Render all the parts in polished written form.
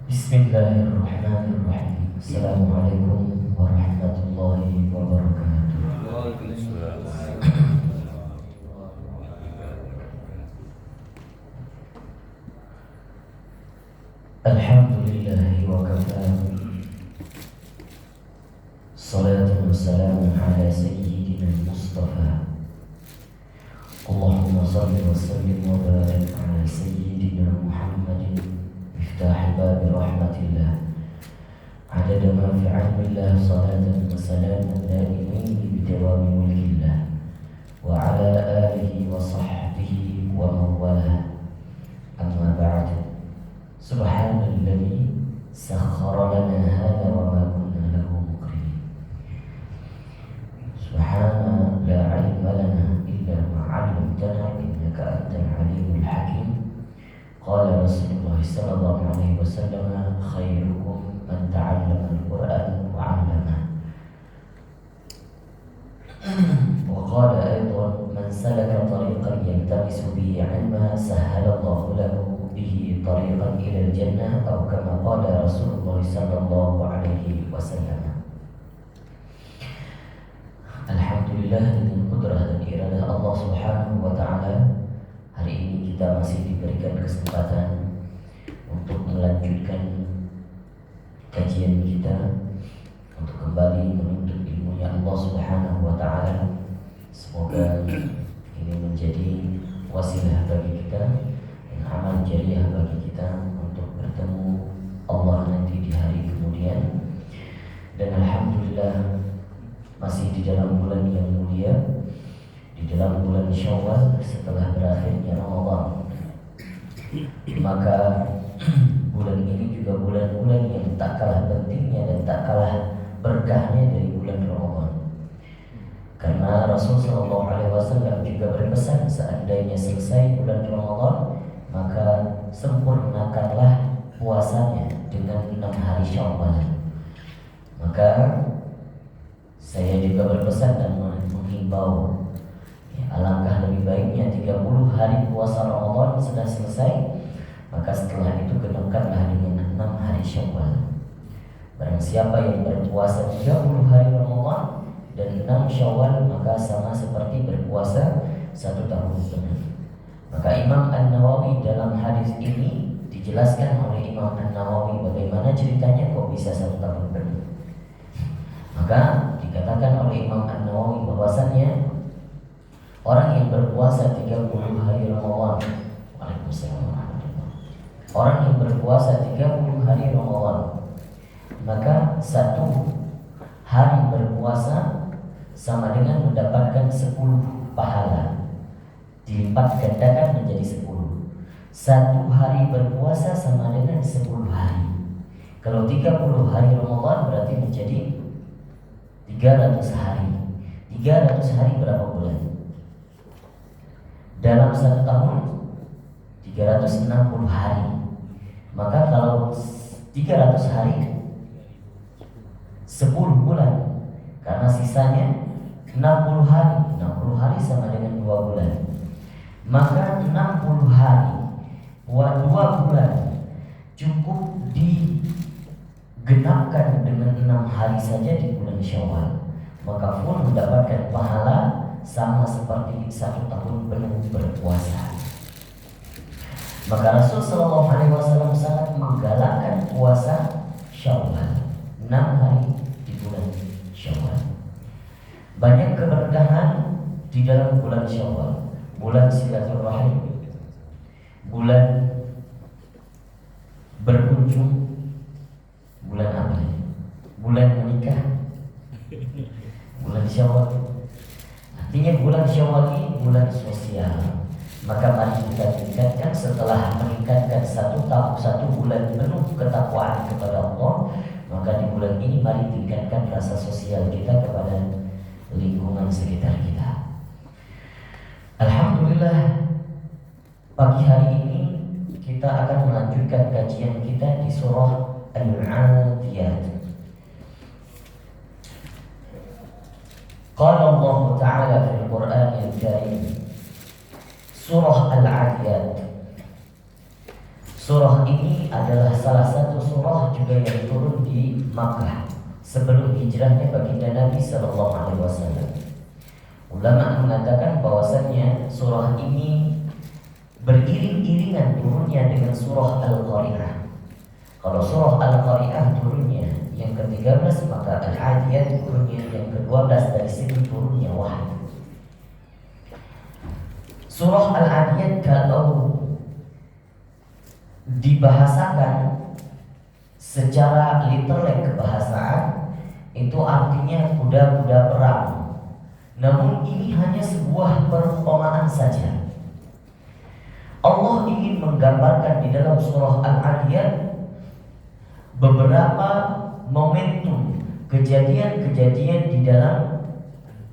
Bismillahirrahmanirrahim. Assalamualaikum warahmatullahi wabarakatuh. Alhamdulillahi wa kafa. Salatu wassalamu ala sayyidina Mustafa. Allahumma salli wa sallim wa barik ala sayyidina Muhammadin miftah babi rahmatillah. Adada ma fi ilmillah salatan wa salaman daimain bidawami mulkillah wa ala alihi wa sahbihi wa mawala. Amma ba'd. Subhanalladzi sakhkhara lana hadha wa ma kunna lahu muqrinin. Subhana la ilma lana illa ma 'allamtana innaka antal alimul hakim. Qala Rasulullah sallallahu alaihi wasallam khairukum man ta'allama al-Qur'an wa 'allama. Wa qala aidan man salaka tariqan yaltamisu bihi 'ilma sahhala Allahu lahu bihi tariqan ila al-jannah atau kama qala Rasulullah sallallahu alaihi wasallam. Alhamdulillah, dengan kudrah dan iradah Allah Subhanahu wa taala, hari ini kita masih diberikan kesempatan untuk melanjutkan kajian kita, untuk kembali menuntut ilmunya Allah Subhanahu wa taala. Semoga ini menjadi wasilah bagi kita dan amal jariah bagi kita untuk bertemu Allah nanti di hari kemudian. Dan alhamdulillah masih di dalam bulan yang mulia, di dalam bulan Syawal setelah berakhirnya Ramadan. Maka bulan ini juga bulan-bulan yang tak kalah pentingnya dan tak kalah berkahnya dari bulan Ramadan. Karena Rasul sallallahu alaihi wasallam juga berpesan, seandainya selesai bulan Ramadan, maka sempurnakanlah puasanya dengan 6 hari Syawal. Maka saya juga berpesan dan menghimbau, alangkah lebih baiknya 30 hari puasa Ramadan sudah selesai, maka setelah itu genapkanlah dengan 6 hari Syawal. Barang siapa yang berpuasa 30 hari Ramadan dan 6 Syawal, maka sama seperti berpuasa 1 tahun penuh. Maka Imam An-Nawawi dalam hadis ini dijelaskan oleh Imam An-Nawawi bagaimana ceritanya kok bisa 1 tahun penuh. Maka dikatakan oleh Imam An-Nawawi bahwasannya orang yang berpuasa 30 hari Ramadan, Waalaikumsalam warahmatullahi. Orang yang berpuasa 30 hari Ramadan, maka 1 hari berpuasa sama dengan mendapatkan 10 pahala, dilipat gandakan menjadi 10. 1 hari berpuasa sama dengan 10 hari. Kalau 30 hari Ramadan berarti menjadi 300 hari. 300 hari berapa bulan? Dalam 1 tahun 360 hari. Maka kalau 300 hari 10 bulan, karena sisanya 60 hari. 60 hari sama dengan 2 bulan. Maka 60 hari buat 2 bulan cukup digenapkan dengan 6 hari saja di bulan Syawal, maka pun mendapatkan pahala sama seperti 1 tahun penuh berpuasa. Maka Rasul sallallahu alaihi wasallam sangat menggalakkan puasa Syawal, 6 hari di bulan Syawal. Banyak keberkahan di dalam bulan Syawal. Bulan silaturahim, bulan berkunjung, bulan apa ya? Bulan menikah, bulan Syawal. Artinya bulan Syawal ini bulan sosial. Maka mari kita tingkatkan, setelah meningkatkan 1 bulan penuh ketakwaan kepada Allah, maka di bulan ini mari tingkatkan rasa sosial kita kepada lingkungan sekitar kita. Alhamdulillah, pagi hari ini kita akan melanjutkan kajian kita di surah Al-'Adiyat. Qala Allah Ta'ala fil Qur'anil Karim, surah Al-'Adiyat, Surah ini adalah salah satu surah juga yang turun di Makkah sebelum hijrahnya baginda Nabi Sallallahu Alaihi Wasallam. Ulama mengatakan bahwasannya surah ini beriring-iringan turunnya dengan surah Al-Qari'ah. Kalau surah Al-Qari'ah turunnya yang ke-13, maka Al-Adiyat turunnya yang ke-12. Dari sini turunnya wahyu. Surah Al-Adiyat kalau dibahasakan secara literal kebahasaan itu artinya kuda-kuda perang. Namun ini hanya sebuah perumpamaan saja. Allah ingin menggambarkan di dalam surah Al-Adiyat beberapa momentum kejadian-kejadian di dalam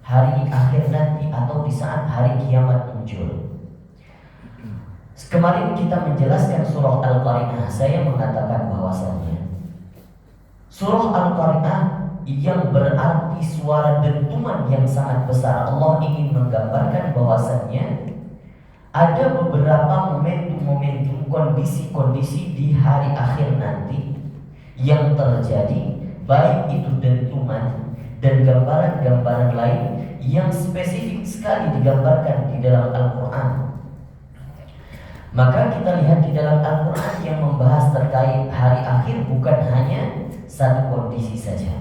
hari akhir nanti atau di saat hari kiamat muncul. Kemarin kita menjelaskan surah Al-Qari'ah. Saya mengatakan bahwasannya surah Al-Qari'ah yang berarti suara dentuman yang sangat besar. Allah ingin menggambarkan bahwasannya ada beberapa momentum-momentum, kondisi-kondisi di hari akhir nanti yang terjadi, baik itu dentuman dan gambaran-gambaran lain yang spesifik sekali digambarkan di dalam Al-Quran. Maka kita lihat di dalam Al-Quran yang membahas terkait hari akhir bukan hanya satu kondisi saja.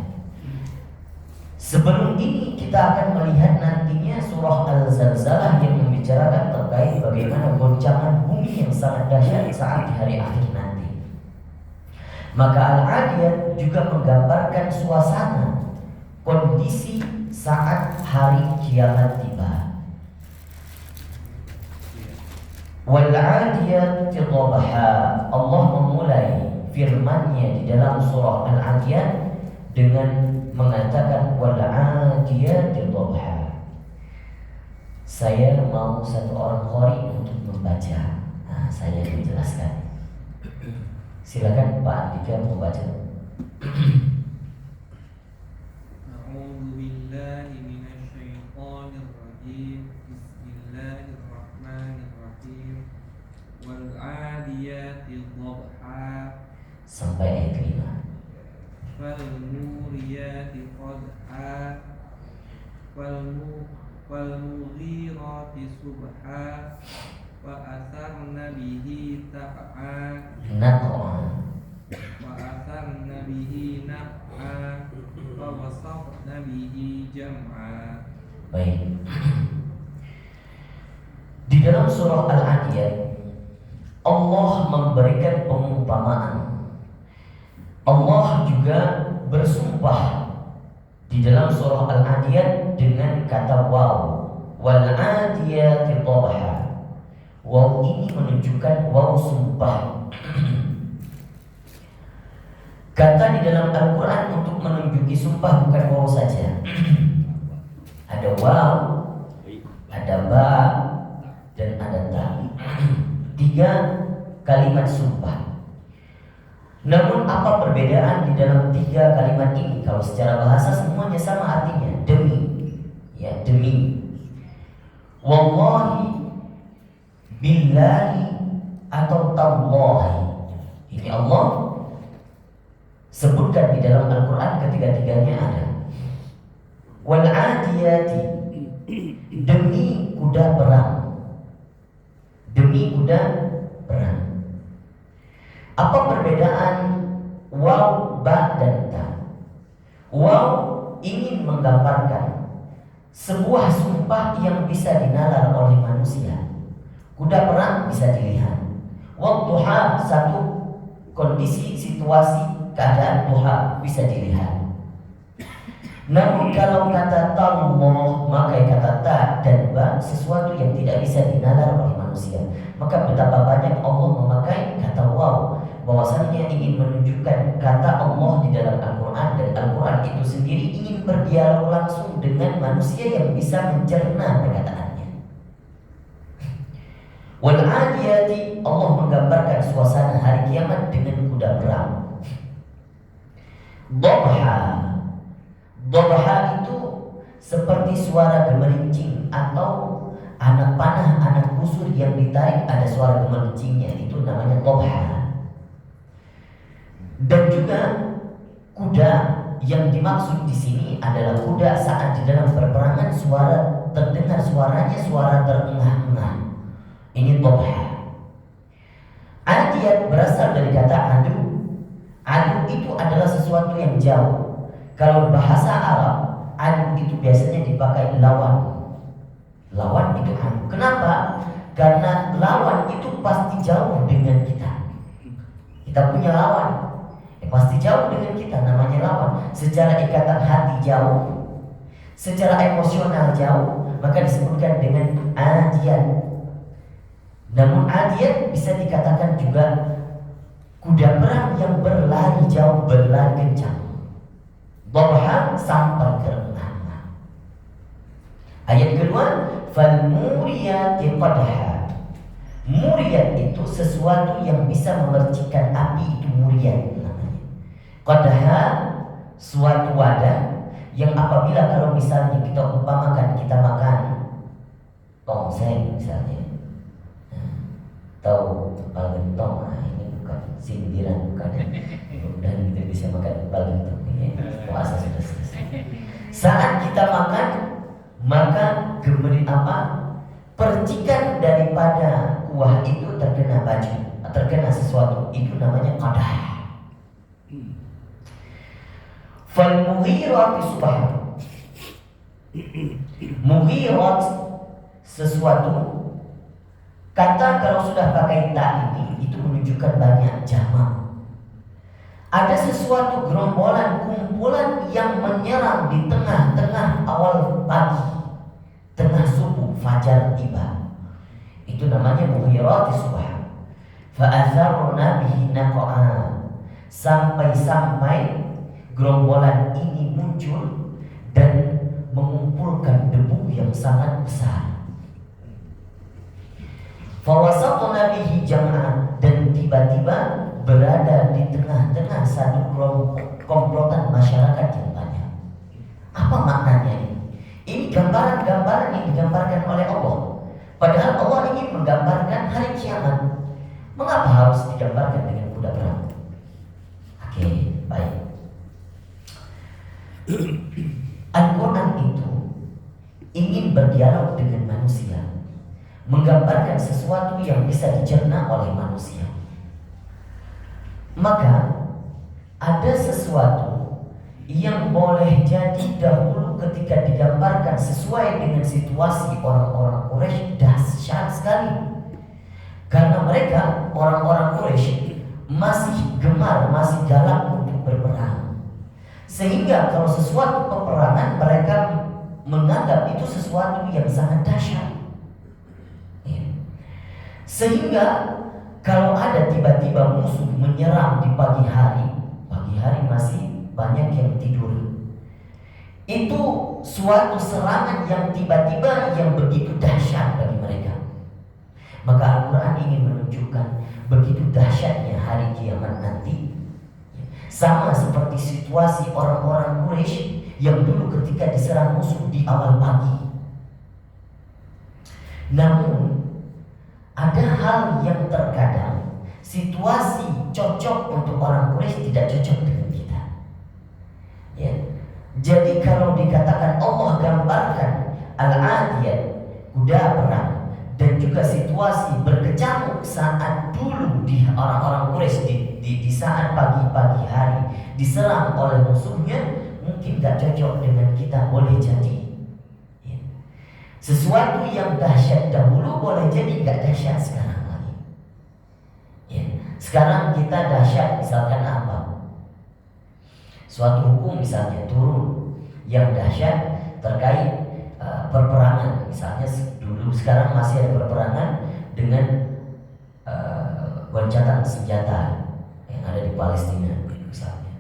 Sebelum ini kita akan melihat nantinya surah Al-Zalzalah yang membicarakan terkait bagaimana goncangan bumi yang sangat dahsyat saat di hari akhir nanti. Maka Al-Adiyat juga menggambarkan suasana kondisi saat hari kiamat tiba. Wal-'adiyati dhabha. Allah memulai firman-Nya di dalam surah Al-'Adiyat dengan mengatakan wal-'adiyati dhabha. Saya mau satu orang qari untuk membaca. Saya menjelaskan. Silakan Pak Andika membaca. A'udzu billahi minasyaitonir rajim. Bismillahirrahmanirrahim. Wal 'adiyati dhabha Sampai ayat 5. fal muriyati qadha wal mughirati subha wa atharna bihi taq'a wa atharna bihi naq'a wa wasafna bihi jam'a. Baik. Di dalam surah Al-'Adiyat Allah memberikan pengumpamaan. Allah juga bersumpah di dalam surah Al-'Adiyat dengan kata waw, wal 'adiyati dhabha. Waw ini menunjukkan waw sumpah. Kata di dalam Al-Quran untuk menunjuki sumpah bukan waw saja. Ada waw, ada ba, dan ada ta. 3 kalimat sumpah. Namun apa perbedaan di dalam 3 kalimat ini? Kalau secara bahasa semuanya sama artinya, demi. Ya, demi. Wallahi, billahi, atau tallahi. Ini Allah sebutkan di dalam Al-Quran, ketiga-tiganya ada. Wal 'adiyati, demi kuda perang. Demi kuda perang. Apa perbedaan waw, ba, dan ta? Waw ingin menggambarkan sebuah sumpah yang bisa dinalar oleh manusia. Kuda perang bisa dilihat. Wadduha, satu kondisi, situasi, keadaan duha bisa dilihat. Namun kalau kata tallah, maka kata ta dan ba sesuatu yang tidak bisa dinalar oleh manusia. Maka betapa banyak Allah memakai kata waw, bahwasanya ingin menunjukkan kata Allah di dalam Al-Quran, dan Al-Quran itu sendiri ingin berdialog langsung dengan manusia yang bisa mencerna perkataannya. Wal 'adiyati, Allah menggambarkan suasana hari kiamat dengan kuda perang. Dhabha, dhabha itu seperti suara gemerincing atau anak panah, anak busur yang ditarik ada suara gemerincingnya, itu namanya dhabha. Dan juga kuda yang dimaksud di sini adalah kuda saat di dalam peperangan terdengar suaranya suara terengah-engah. Ini dhabha. Adiyat berasal dari kata adu. Adu itu adalah sesuatu yang jauh. Kalau bahasa Arab, adu itu biasanya dipakai lawan. Lawan itu adu. Kenapa? Karena lawan itu pasti jauh dengan kita. Kita punya lawan, pasti jauh dengan kita, namanya lawan. Secara ikatan hati jauh, secara emosional jauh, maka disebutkan dengan adiyat. Namun adiyat bisa dikatakan juga kuda perang yang berlari jauh, berlari kencang. Dhabha sampai ke engah-engah. Ayat kedua, falmuriyati qadha. Muriyat itu sesuatu yang bisa memercikan api, itu muriyat namanya. Qadha suatu wadah yang apabila kalau misalnya kita umpamakan kita makan tongseng misalnya, tahu kepal gentong, ini bukan sindiran, bukan. Dan kita bisa makan kepal gentong ini puasa sudah selesai. Saat kita makan, maka percikan daripada kuah itu terkena baju, terkena sesuatu, itu namanya qadah. Fal mughirati subha. Mughirat sesuatu. Kata kalau sudah pakai ta ini itu menunjukkan banyak jamak. Ada sesuatu gerombolan, kumpulan yang menyerang di tengah-tengah awal pagi, tengah subuh, fajar tiba. Itu namanya mughirati subha. Fa'atharna bihi naqa'a. Sampai gerombolan ini muncul dan mengumpulkan debu yang sangat besar. Fawasatna bihi jam'an, dan tiba-tiba berada di tengah-tengah satu komplotan masyarakat yang banyak. Apa maknanya ini? Ini gambaran-gambaran yang digambarkan oleh Allah. Padahal Allah ingin menggambarkan hari kiamat. Mengapa harus digambarkan dengan kuda perang? Oke, baik. Al-Quran itu ingin berdialog dengan manusia, menggambarkan sesuatu yang bisa dicerna oleh manusia. Maka ada sesuatu yang boleh jadi dahulu ketika digambarkan sesuai dengan situasi orang-orang Quraisy dahsyat sekali. Karena mereka orang-orang Quraisy masih gemar, masih galak untuk berperang. Sehingga kalau sesuatu peperangan mereka menganggap itu sesuatu yang sangat dahsyat. Sehingga kalau ada tiba-tiba musuh menyerang di pagi hari masih banyak yang tidur. Itu suatu serangan yang tiba-tiba yang begitu dahsyat bagi mereka. Maka Al-Quran ingin menunjukkan begitu dahsyatnya hari kiamat nanti. Sama seperti situasi orang-orang Quraisy yang dulu ketika diserang musuh di awal pagi. Namun ada hal yang terkadang situasi cocok untuk orang Quraisy tidak cocok dengan kita. Ya. Jadi kalau dikatakan Allah gambarkan al-adiyat, kuda perang, dan juga situasi berkecamuk saat dulu di orang-orang Quraisy di saat pagi-pagi hari diserang oleh musuhnya, mungkin gak cocok dengan kita, boleh jadi. Ya. Sesuatu yang dahsyat dahulu boleh jadi gak dahsyat sekarang lagi. Ya. Sekarang kita dahsyat misalkan apa? Suatu hukum misalnya turun yang dahsyat terkait perperangan, misalnya dulu sekarang masih ada perperangan dengan gencatan senjata yang ada di Palestina misalnya.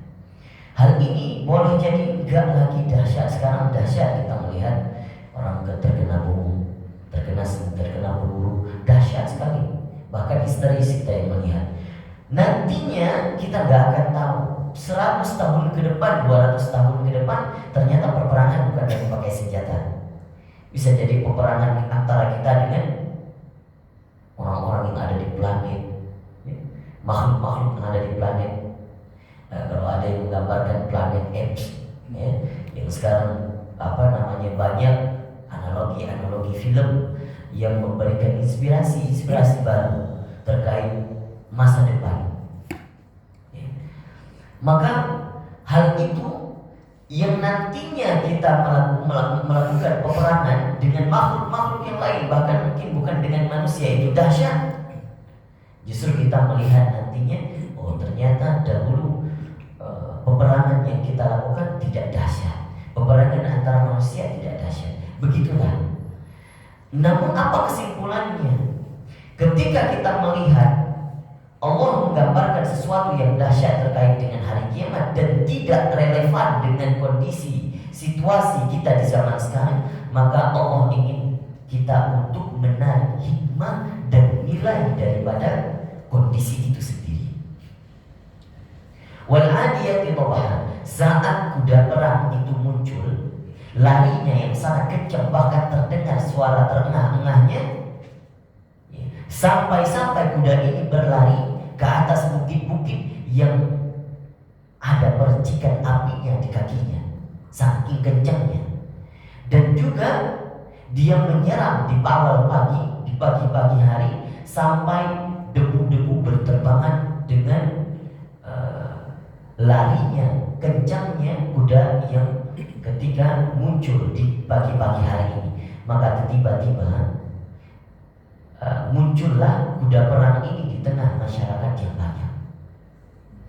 Hal ini boleh jadi enggak lagi dahsyat. Sekarang dahsyat kita melihat orang terkena bom, terkena peluru, dahsyat sekali. Bahkan histeris kita yang melihat. Nantinya kita nggak akan tahu 100 tahun ke depan, 200 tahun ke depan, ternyata perperangan bukan lagi pakai senjata. Bisa jadi peperangan antara kita dengan orang-orang yang ada di planet, makhluk-makhluk yang ada di planet. menggambarkan planet Apes, ya, yang sekarang banyak analogi film yang memberikan inspirasi baru terkait masa depan. Ya. Maka hal itu yang nantinya kita melakukan peperangan dengan makhluk-makhluk yang lain, bahkan mungkin bukan dengan manusia, itu dahsyat. Justru kita melihat nantinya, oh ternyata dahulu peperangan yang kita lakukan tidak dahsyat, peperangan antara manusia tidak dahsyat. Begitulah. Namun apa kesimpulannya? Ketika kita melihat Allah menggambarkan sesuatu yang dahsyat terkait dengan hari kiamat dan tidak relevan dengan kondisi situasi kita di zaman sekarang, maka Allah ingin kita untuk menarik hikmah dan nilai daripada kondisi itu sendiri. Wal adiyati dhabha, saat kuda perang itu muncul, larinya yang sangat kencang, bahkan terdengar suara terengah-engahnya, sampai kuda ini berlari ke atas bukit-bukit yang ada percikan apinya di kakinya, saking kencangnya. Dan juga dia menyerang di pagi hari, sampai debu-debu berterbangan dengan larinya, kencangnya kuda yang ketika muncul di pagi-pagi hari ini. Maka tiba-tiba muncullah kuda perang ini di tengah masyarakat yang banyak.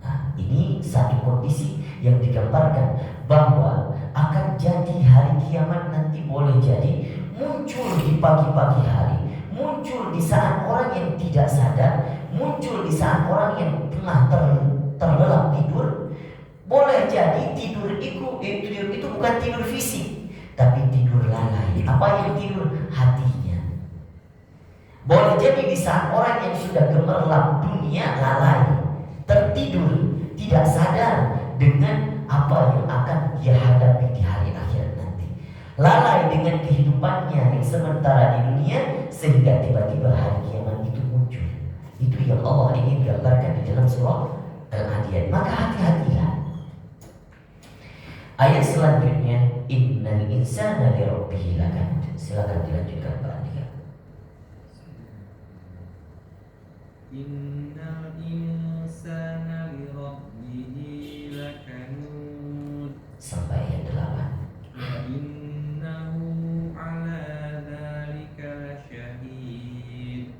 Nah, ini satu kondisi yang digambarkan bahwa akan jadi hari kiamat nanti, boleh jadi muncul di pagi-pagi hari, muncul di saat orang yang tidak sadar, muncul di saat orang yang tengah terlelap tidur. Boleh jadi tidur itu bukan tidur fisik, tapi tidur lalai. Apa yang tidur? Hatinya. Boleh jadi di saat orang yang sudah gemerlap dunia, lalai, tertidur, tidak sadar dengan apa yang akan dia hadapi di hari akhirat nanti. Lalai dengan kehidupannya yang sementara di dunia, sehingga tiba-tiba hari kiamat itu muncul. Itu yang Allah ingin gambarkan di dalam surah Al-Adiyat. Maka hati-hatilah. Ayat selanjutnya, innal insana li rabbih lakanud. Silakan dilanjutkan Pak Andika. Innal insana li rabbih lakanud. Sampai ayat 8. Wa innahu ala dzalika lasyahid.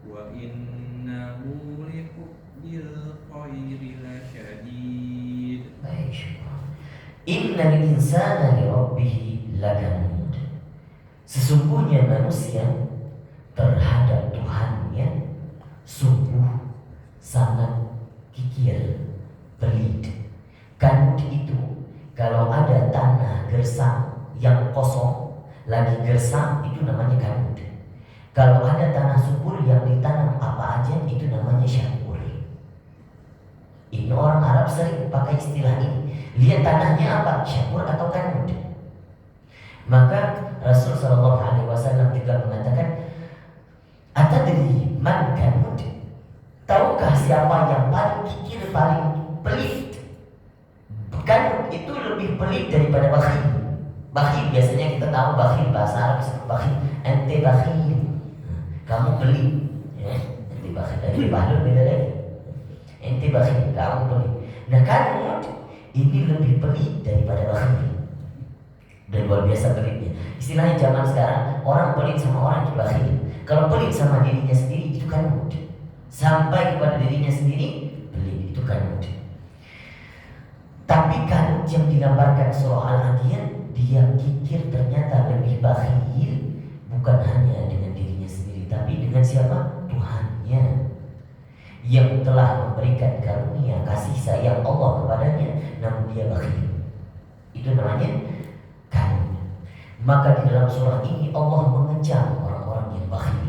Wa innahu li hubbil khairi lasyadid. Baik, syukur. Innal insana li rabbih lakanud. Sesungguhnya manusia terhadap Tuhannya sungguh sangat kikir, pelit. Kanud itu kalau ada tanah gersang yang kosong lagi gersang, itu namanya kanud. Kalau ada tanah subur yang ditanam apa aja, itu namanya syabur. Ini orang Arab sering pakai istilah ini. Lihat tanahnya apa, syabur atau kanud. Maka Rasul SAW juga mengatakan, atadri man kanud? Tahukah siapa yang paling kikir, paling pelit? Kanud itu lebih pelit daripada bakhil. Bakhil biasanya kita tahu, bakhil bahasa Arab disebut bakhil. Ente bakhil, kamu pelit, ya. Ente bakhil, ente bahlul beda lagi. Ente bakhil, kamu pelit. Nah, kanud ini lebih pelit daripada bakhil. Dan luar biasa pelitnya. Istilahnya zaman sekarang, orang pelit sama orang itu bakhil. Kalau pelit sama dirinya sendiri, itu kanud. Sampai kepada dirinya sendiri, pelit, itu kanud. Tapi kanud yang digambarkan surah Al-Adiyat, dia kikir ternyata lebih bakhil, bukan hanya dengan dirinya sendiri, tapi dengan siapa? Tuhannya, yang telah memberikan karunia kasih sayang Allah kepadanya, namun dia bakhil. Itu namanya kanud. Maka di dalam surah ini Allah mengecam orang-orang yang bakhil.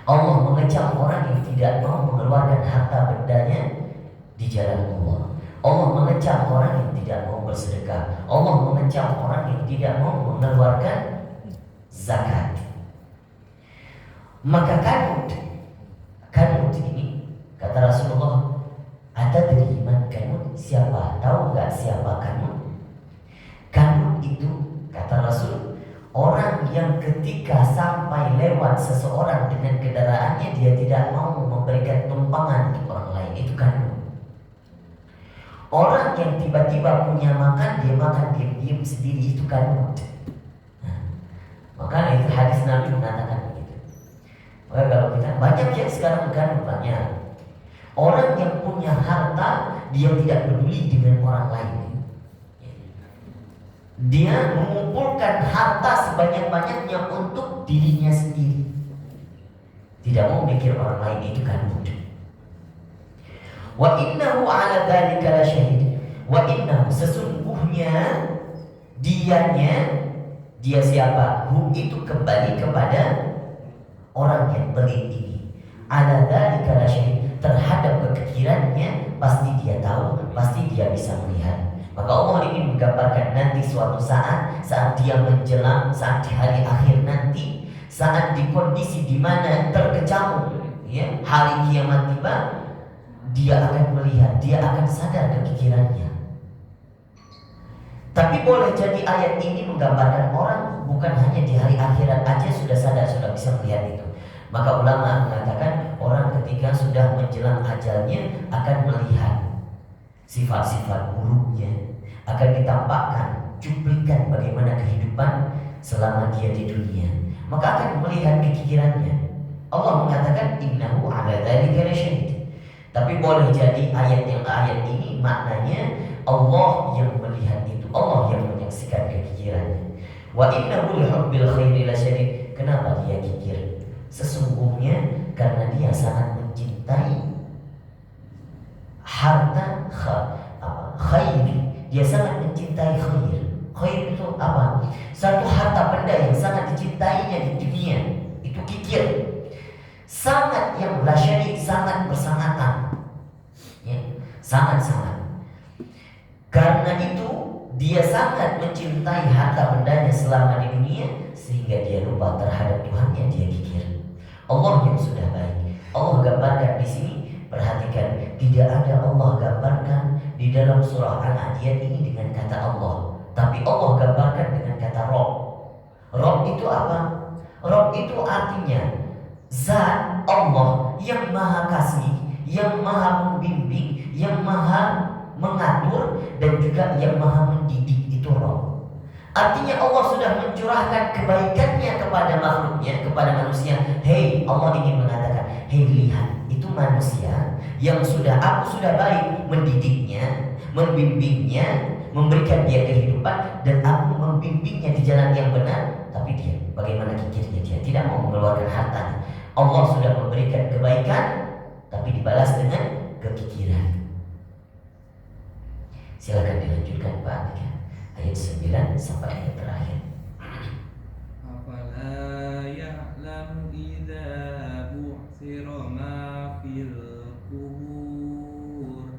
Allah mengecam orang yang tidak mau mengeluarkan harta bendanya di jalan Allah. Allah mengecam orang yang tidak mau bersedekah. Allah mengecam orang yang tidak mau mengeluarkan zakat. Maka kanud ini, kata Rasulullah, atadri man kanud? Siapa siapa kanut? Kanut itu kata Rasul, orang yang ketika sampai lewat seseorang dengan kendaraannya dia tidak mau memberikan tumpangan untuk orang lain, itu kanut. Orang yang tiba-tiba punya makan, dia makan diam-diam sendiri, itu kanut. Maka itu hadis Nabi mengatakan begitu. Maka kalau kita banyak yang sekarang kanut, banyak orang yang punya harta, dia tidak peduli dengan orang lain. Dia mengumpulkan harta sebanyak-banyaknya untuk dirinya sendiri, tidak mau mikir orang lain, itu kanut. Wa innahu ala dzalika lasyahid. Wa innahu, sesungguhnya dia siapa? Hu itu kembali kepada orang yang pelit ini. Ala dzalika lasyahid, terhadap kekirannya pasti dia tahu, pasti dia bisa melihat. Maka Allah ingin menggambarkan nanti suatu saat dia menjelang, saat di hari akhir nanti, saat di kondisi di mana terkecamu, ya, hari kiamat tiba, dia akan melihat, dia akan sadar kekirannya. Tapi boleh jadi ayat ini menggambarkan orang bukan hanya di hari akhirat aja sudah sadar, sudah bisa melihat itu. Maka ulama mengatakan orang ketika sudah menjelang ajalnya akan melihat sifat-sifat buruknya, akan ditampakkan cuplikan bagaimana kehidupan selama dia di dunia, maka akan melihat kekikirannya. Allah mengatakan innahu ala dzalika lasyahid. Tapi boleh jadi ayat ini maknanya Allah yang melihat itu, Allah yang menyaksikan kekikirannya. Wa innahu lihubbil khairi lasyadid. Kenapa dia kikir? Sesungguhnya karena dia sangat mencintai harta khair. Dia sangat mencintai khair. Khair itu apa? Satu harta benda yang sangat dicintainya di dunia, itu kikir. Sangat yang lasyadid, sangat bersangatan, ya, sangat-sangat. Karena itu dia sangat mencintai harta bendanya selama di dunia, sehingga dia lupa terhadap Tuhannya, dia kikir. Allah yang sudah baik, Allah gambarkan di sini. Perhatikan, tidak ada Allah gambarkan di dalam surah Al-Adiyat ini dengan kata Allah, tapi Allah gambarkan dengan kata Rob. Rob itu apa? Rob itu artinya Zat Allah yang maha kasih, yang maha membimbing, yang maha mengatur, dan juga yang maha mendidik, itu Rob. Artinya Allah sudah mencurahkan kebaikannya kepada makhluknya, kepada manusia. Hei, Allah ingin mengatakan, hei lihat, itu manusia yang aku sudah baik mendidiknya, membimbingnya, memberikan dia kehidupan, dan aku membimbingnya di jalan yang benar. Tapi dia, bagaimana kikirnya, dia tidak mau mengeluarkan hartanya. Allah sudah memberikan kebaikan, tapi dibalas dengan kekikiran. Silakan dilanjutkan Pak Andika, ayat 9 sampai ayat terakhir. Afala ya'lamu idza bu'thira ma fil qubur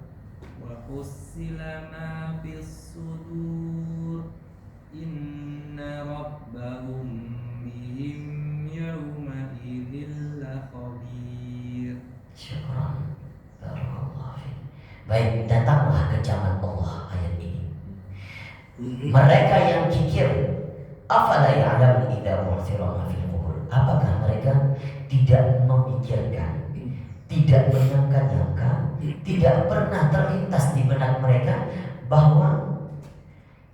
wa hussila ma fis sudur inna rabbahum bihim yawma idzil lakhabir. Syukran, barakallahu fiik. Baik, datanglah kecaman Allah ayat ini. Mereka yang kikir, afala ya'lamu idza bu'thira ma fil qubur. Apakah mereka tidak memikirkan, tidak menyangka-nyangka, tidak pernah terlintas di benak mereka bahwa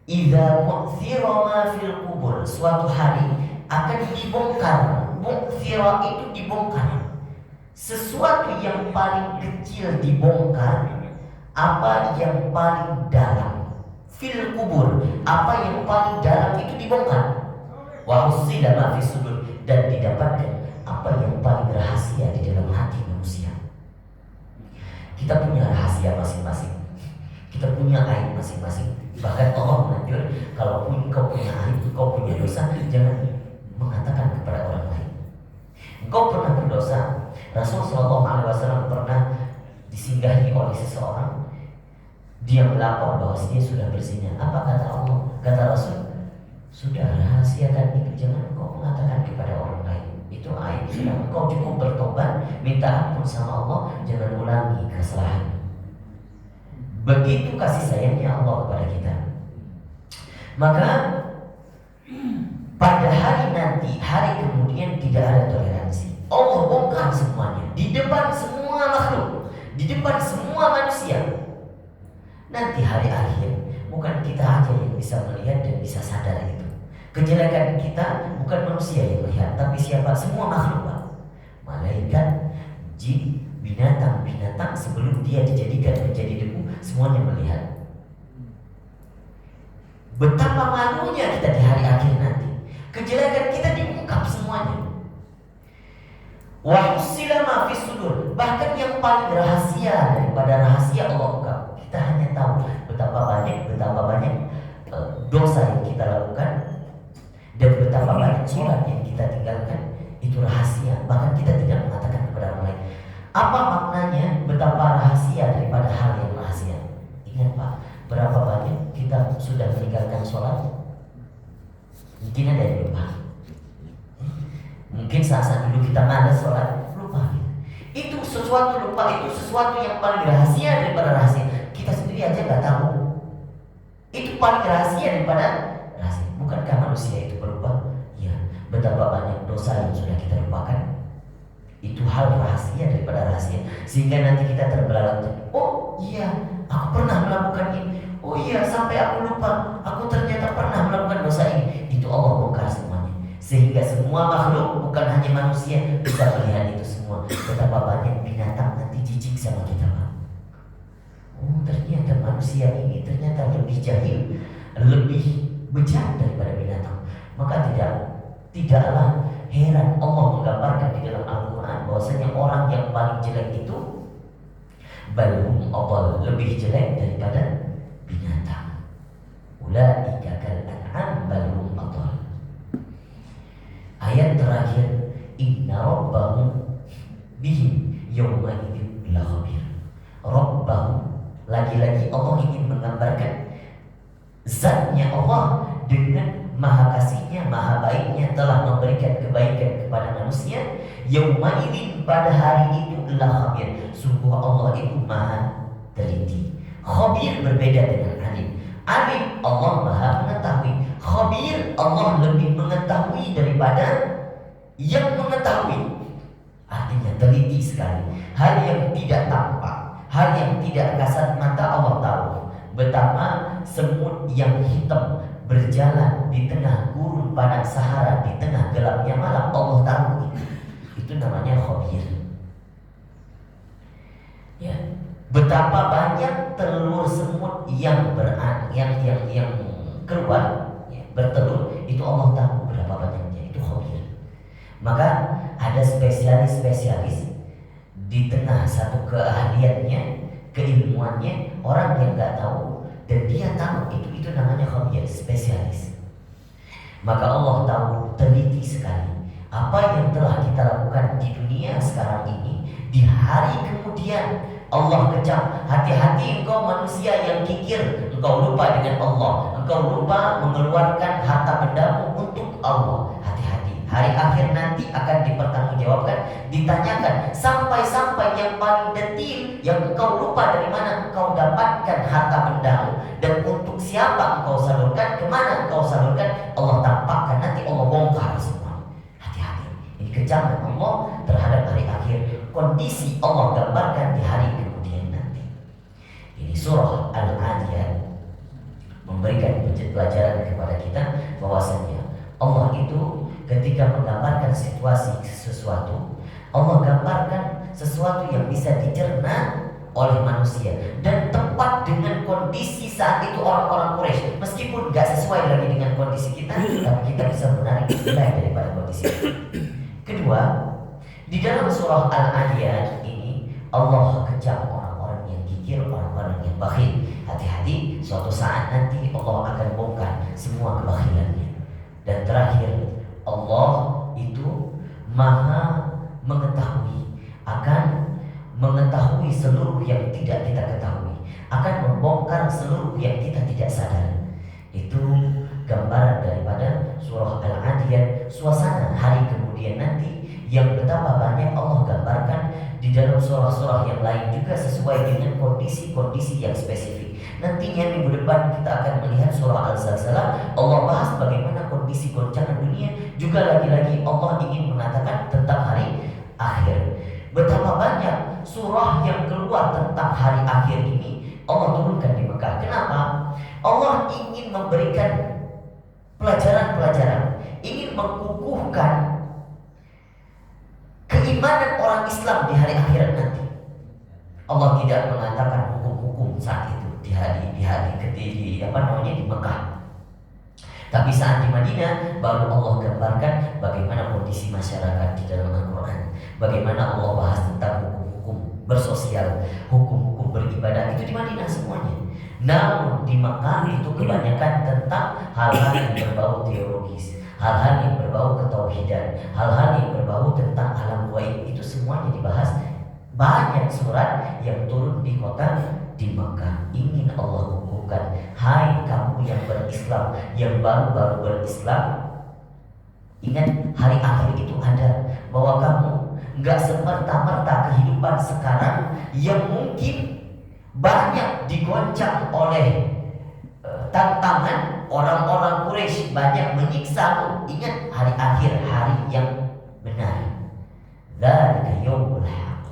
idza bu'thira ma fil qubur, suatu hari akan dibongkar. Bu'thira itu dibongkar. Sesuatu yang paling kecil dibongkar, apa yang paling dalam fil kubur, apa yang paling dalam itu dibongkar. Wa husila ma fis sudur, dan didapatkan apa yang paling rahasia di dalam hati manusia. Kita punya rahasia masing-masing, kita punya aib masing-masing. Bahkan Allah menanjur, kalau kau punya aib, kau punya dosa, jangan mengatakan kepada orang lain. Engkau pernah berdosa. Rasul SAW pernah disinggahi oleh seseorang. Dia melapor bahwa dia sudah berzina. Apa kata Allah? Kata Rasul, sudah rahasiakan itu, jangan kau mengatakan kepada orang lain. Itu aib. Sudah, kau cukup bertobat, minta ampun sama Allah, jangan ulangi kesalahan. Begitu kasih sayangnya Allah kepada kita. Maka pada hari nanti, hari kemudian tidak ada toleransi. Allah bongkar semuanya di depan semua makhluk, di depan semua manusia. Nanti hari akhir bukan kita aja yang bisa melihat dan bisa sadar itu. Kejelekan kita bukan manusia yang melihat, tapi siapa? Semua makhluk, Pak. Malaikat, jin, binatang-binatang sebelum dia dijadikan menjadi debu, semuanya melihat. Betapa malunya kita di hari akhir nanti. Kejelekan kita diungkap semuanya. Wa husila ma fis sudur. Bahkan yang paling rahasia daripada rahasia Allah ungkap. Kita hanya tahu betapa banyak dosa yang kita lakukan dan betapa banyak sholat yang kita tinggalkan. Itu rahasia. Bahkan kita tidak mengatakan kepada orang lain. Apa maknanya betapa rahasia daripada hal yang rahasia? Ingat Pak, berapa banyak kita sudah meninggalkan sholat? Mungkin ada yang lupa. Mungkin saat dulu kita malas sholat, lupa. Itu sesuatu lupa, itu sesuatu yang paling rahasia daripada rahasia. Kita sendiri aja nggak tahu. Itu paling rahasia daripada rahasia. Bukankah manusia itu pelupa? Ya, betapa banyak dosa yang sudah kita lupakan. Itu hal rahasia daripada rahasia. Sehingga nanti kita terbelalak. Oh iya, aku pernah melakukan ini. Oh iya, sampai aku lupa, aku ternyata pernah melakukan dosa ini. Itu Allah bongkar semuanya. Sehingga semua makhluk, bukan hanya manusia, bisa melihat itu semua. Betapa banyak binatang nanti jijik sama kita, Pak. Oh ternyata manusia ini ternyata lebih jahil, lebih bejat daripada binatang. Maka tidaklah heran Allah menggambarkan di dalam Al-Quran bahwasanya orang yang paling jelek itu balhum adall, lebih jelek daripada binatang. Ulaika kal an'am balhum adall. Ayat terakhir, inna rabbahum bihim yawma idzin lakhabir. Rabbahum, lagi-lagi Allah ingin menggambarkan zatnya Allah dengan maha kasihnya, maha baiknya telah memberikan kebaikan kepada manusia. Yauma idzin, pada hari itu, lakhabir, sungguh Allah itu maha teliti. Khabir berbeda dengan alim. Alim Allah maha mengetahui. Khabir Allah lebih mengetahui daripada yang mengetahui. Artinya teliti sekali. Hal yang tidak tampak, hal yang tidak kasat mata Allah tahu. Betapa semut yang hitam berjalan di tengah gurun padang Sahara, di tengah gelapnya malam, Allah tahu. Itu namanya khabir. Ya, betapa banyak telur semut yang keluar, ya, bertelur, itu Allah tahu berapa banyaknya. Itu khabir. Maka ada spesialis di tengah satu keahliannya, keilmuannya, orang yang nggak tahu dan dia tahu, itu namanya khabir, spesialis. Maka Allah tahu teliti sekali apa yang telah kita lakukan di dunia sekarang ini. Di hari kemudian Allah kecam. Hati-hati engkau manusia yang kikir, engkau lupa dengan Allah, engkau lupa mengeluarkan harta bendamu untuk Allah. Hati-hati, hari akhir nanti akan dipertanggungjawabkan, ditanyakan sampai-sampai yang paling detil yang engkau lupa dari mana engkau dapatkan harta bendamu dan untuk siapa engkau salurkan, kemana engkau salurkan. Allah tampakkan nanti, Allah bongkar semua. Hati-hati, ini kecaman Allah terhadap hari akhir. Kondisi Allah gambarkan di hari kemudian nanti. Ini surah Al-Adiyat memberikan pelajaran kepada kita bahwasanya Allah itu ketika menggambarkan situasi sesuatu, Allah gambarkan sesuatu yang bisa dicerna oleh manusia dan tepat dengan kondisi saat itu orang-orang Quraisy. Meskipun gak sesuai lagi dengan kondisi kita, tapi kita bisa menarik nilai daripada kondisi itu. Kedua, di dalam surah Al-Adiyat ini Allah kecam orang-orang yang kikir, orang-orang yang bakhil. Hati-hati, suatu saat nanti Allah akan bongkar semua kebakhilannya. Dan terakhir, Allah itu maha mengetahui, akan mengetahui seluruh yang tidak kita ketahui, akan membongkar seluruh yang kita tidak sadar. Itu gambaran daripada surah Al-Adiyat, suasana hari kemudian nanti yang betapa banyak Allah gambarkan di dalam surah-surah yang lain juga sesuai dengan kondisi-kondisi yang spesifik. Nantinya minggu depan kita akan melihat surah Al-Zalzalah. Allah bahas bagaimana kondisi goncangan dunia. Juga lagi-lagi Allah ingin mengatakan tentang hari akhir. Betapa banyak surah yang keluar tentang hari akhir ini Allah turunkan di Mekah. Kenapa? Allah ingin memberikan pelajaran-pelajaran, ingin mengukuhkan keimanan orang Islam di hari akhirat nanti. Allah tidak mengatakan hukum-hukum saat itu di Mekah. Tapi saat di Madinah baru Allah gambarkan bagaimana kondisi masyarakat di dalam Al-Quran, bagaimana Allah bahas tentang hukum-hukum bersosial, hukum-hukum beribadah, itu di Madinah semuanya. Namun di Mekah itu kebanyakan tentang hal-hal yang berbau teologis, hal-hal yang berbau ketauhidan, hal-hal yang berbau tentang alam gaib, itu semuanya dibahas. Banyak surat yang turun di kota di Mekah. Ingin Allah hukumkan, hai kamu yang berislam, yang baru-baru berislam, ingat hari akhir itu ada, bahwa kamu nggak semerta-merta kehidupan sekarang yang mungkin banyak digoncang oleh tantangan orang-orang Quraisy, banyak menyiksamu. Ingat hari akhir, hari yang benar. Dzalika yaumul haqq.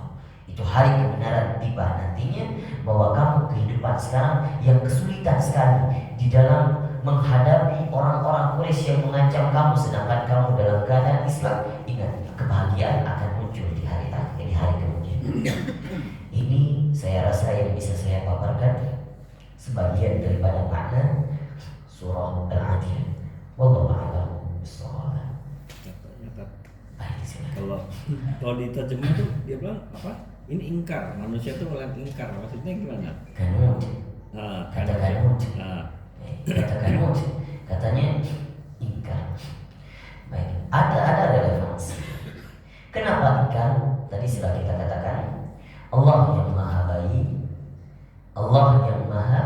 Itu hari kebenaran tiba nantinya, bahwa kamu kehidupan sekarang yang kesulitan sekali di dalam menghadapi orang-orang Quraisy yang mengancam kamu, sedangkan kamu dalam keadaan Islam. Ingat, kebahagiaan akan muncul di hari akhir, di hari kemudian. Ini saya rasa yang bisa saya paparkan sebagian daripada makna surah Al-Adiyah. Wallahu a'lam bishawab. Kalau diterjemah tuh dia bilang apa? Ini ingkar, manusia tuh melihat ingkar. Maksudnya gimana? Kanut. Kata kanut. Kata kanut. Katanya ingkar. Baik, ada relevansi. Kenapa ingkar? Tadi sudah kita katakan, Allah yang maha baik, Allah yang maha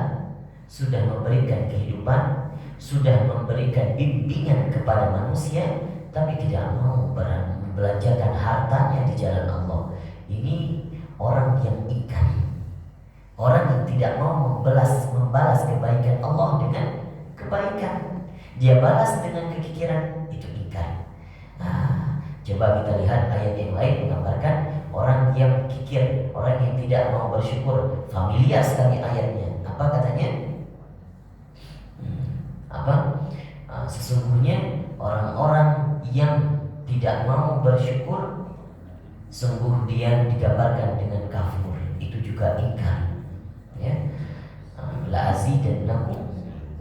sudah memberikan kehidupan, sudah memberikan bimbingan kepada manusia, tapi tidak mau membelanjakan hartanya di jalan Allah. Ini orang yang ingkar, orang yang tidak mau membalas kebaikan Allah dengan kebaikan. Dia balas dengan kekikiran, itu ingkar. Nah, coba kita lihat ayat yang lain menggambarkan orang yang kikir, orang yang tidak mau bersyukur. Familiar sekali ayatnya. Apa katanya? Sesungguhnya orang-orang yang tidak mau bersyukur, sungguh dia digambarkan dengan kafir. Itu juga ingkar. Ya. La azidannakum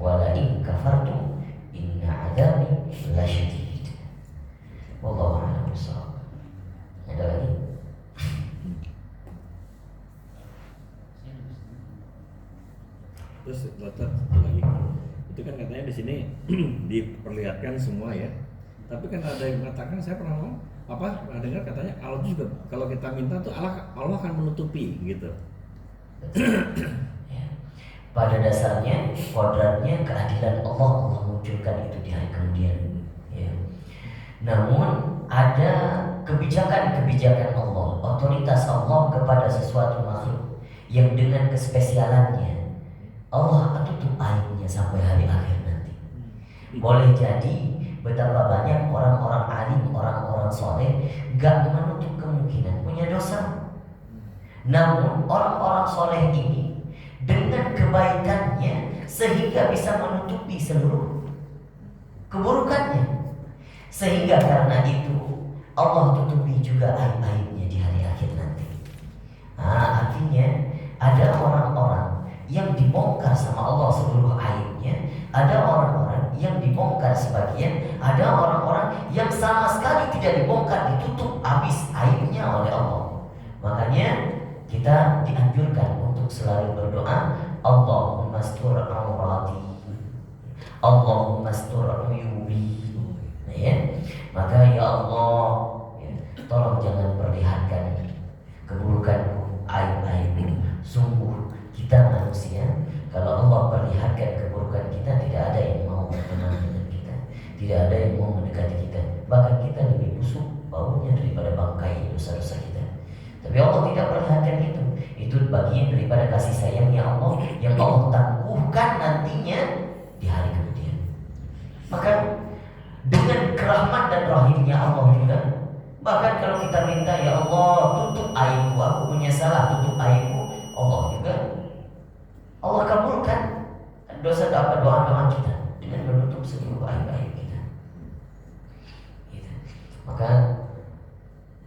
wa la in kafartum inna adabi lasyadid. Wallahu a'lam bishawab. Ada lagi? Terus satu lagi, itu kan katanya di sini diperlihatkan semua ya. Tapi kan ada yang mengatakan, saya pernah dengar katanya Allah juga kalau kita minta tuh Allah akan menutupi gitu. Pada dasarnya, kodratnya, keadilan Allah munculkan itu di hari kemudian. Ya. Namun ada kebijakan-kebijakan Allah, otoritas Allah kepada sesuatu makhluk yang dengan kespesialannya Allah tutup aibnya sampai hari akhir nanti. Boleh jadi betapa banyak orang-orang alim, orang-orang soleh gak menutup kemungkinan punya dosa. Namun orang-orang soleh ini dengan kebaikannya sehingga bisa menutupi seluruh keburukannya. Sehingga karena itu Allah tutupi juga aib-aibnya di hari akhir nanti. Artinya ada orang-orang yang dibongkar sama Allah seluruh aibnya, ada orang-orang yang dibongkar sebagian, ada orang-orang yang sama sekali tidak dibongkar, ditutup habis aibnya oleh Allah. Makanya kita dianjurkan untuk selalu berdoa, Allahumma astur awrati, Allahumma astur uyubi. Ya. Maka ya Allah, ya, tolong jangan perlihatkan keburukanku, aib-aibku. Sungguh kita manusia, kalau Allah perlihatkan keburukan kita, tidak ada yang mau berteman dengan kita, tidak ada yang mau mendekati kita, bahkan kita lebih busuk baunya seluruhnya daripada bangkai dosa-dosa kita. Tapi Allah tidak perhatikan itu. Itu bagian daripada kasih sayangnya Allah yang Allah tangguhkan nantinya di hari kemudian. Maka dengan kerahmat dan rahimnya Allah juga, bahkan kalau kita minta, ya Allah tutup aibku, aku punya salah, tutup aibku, Allah juga Allah kabulkan doa doa kita dengan menutup seluruh aib-aib kita. Gitu. Maka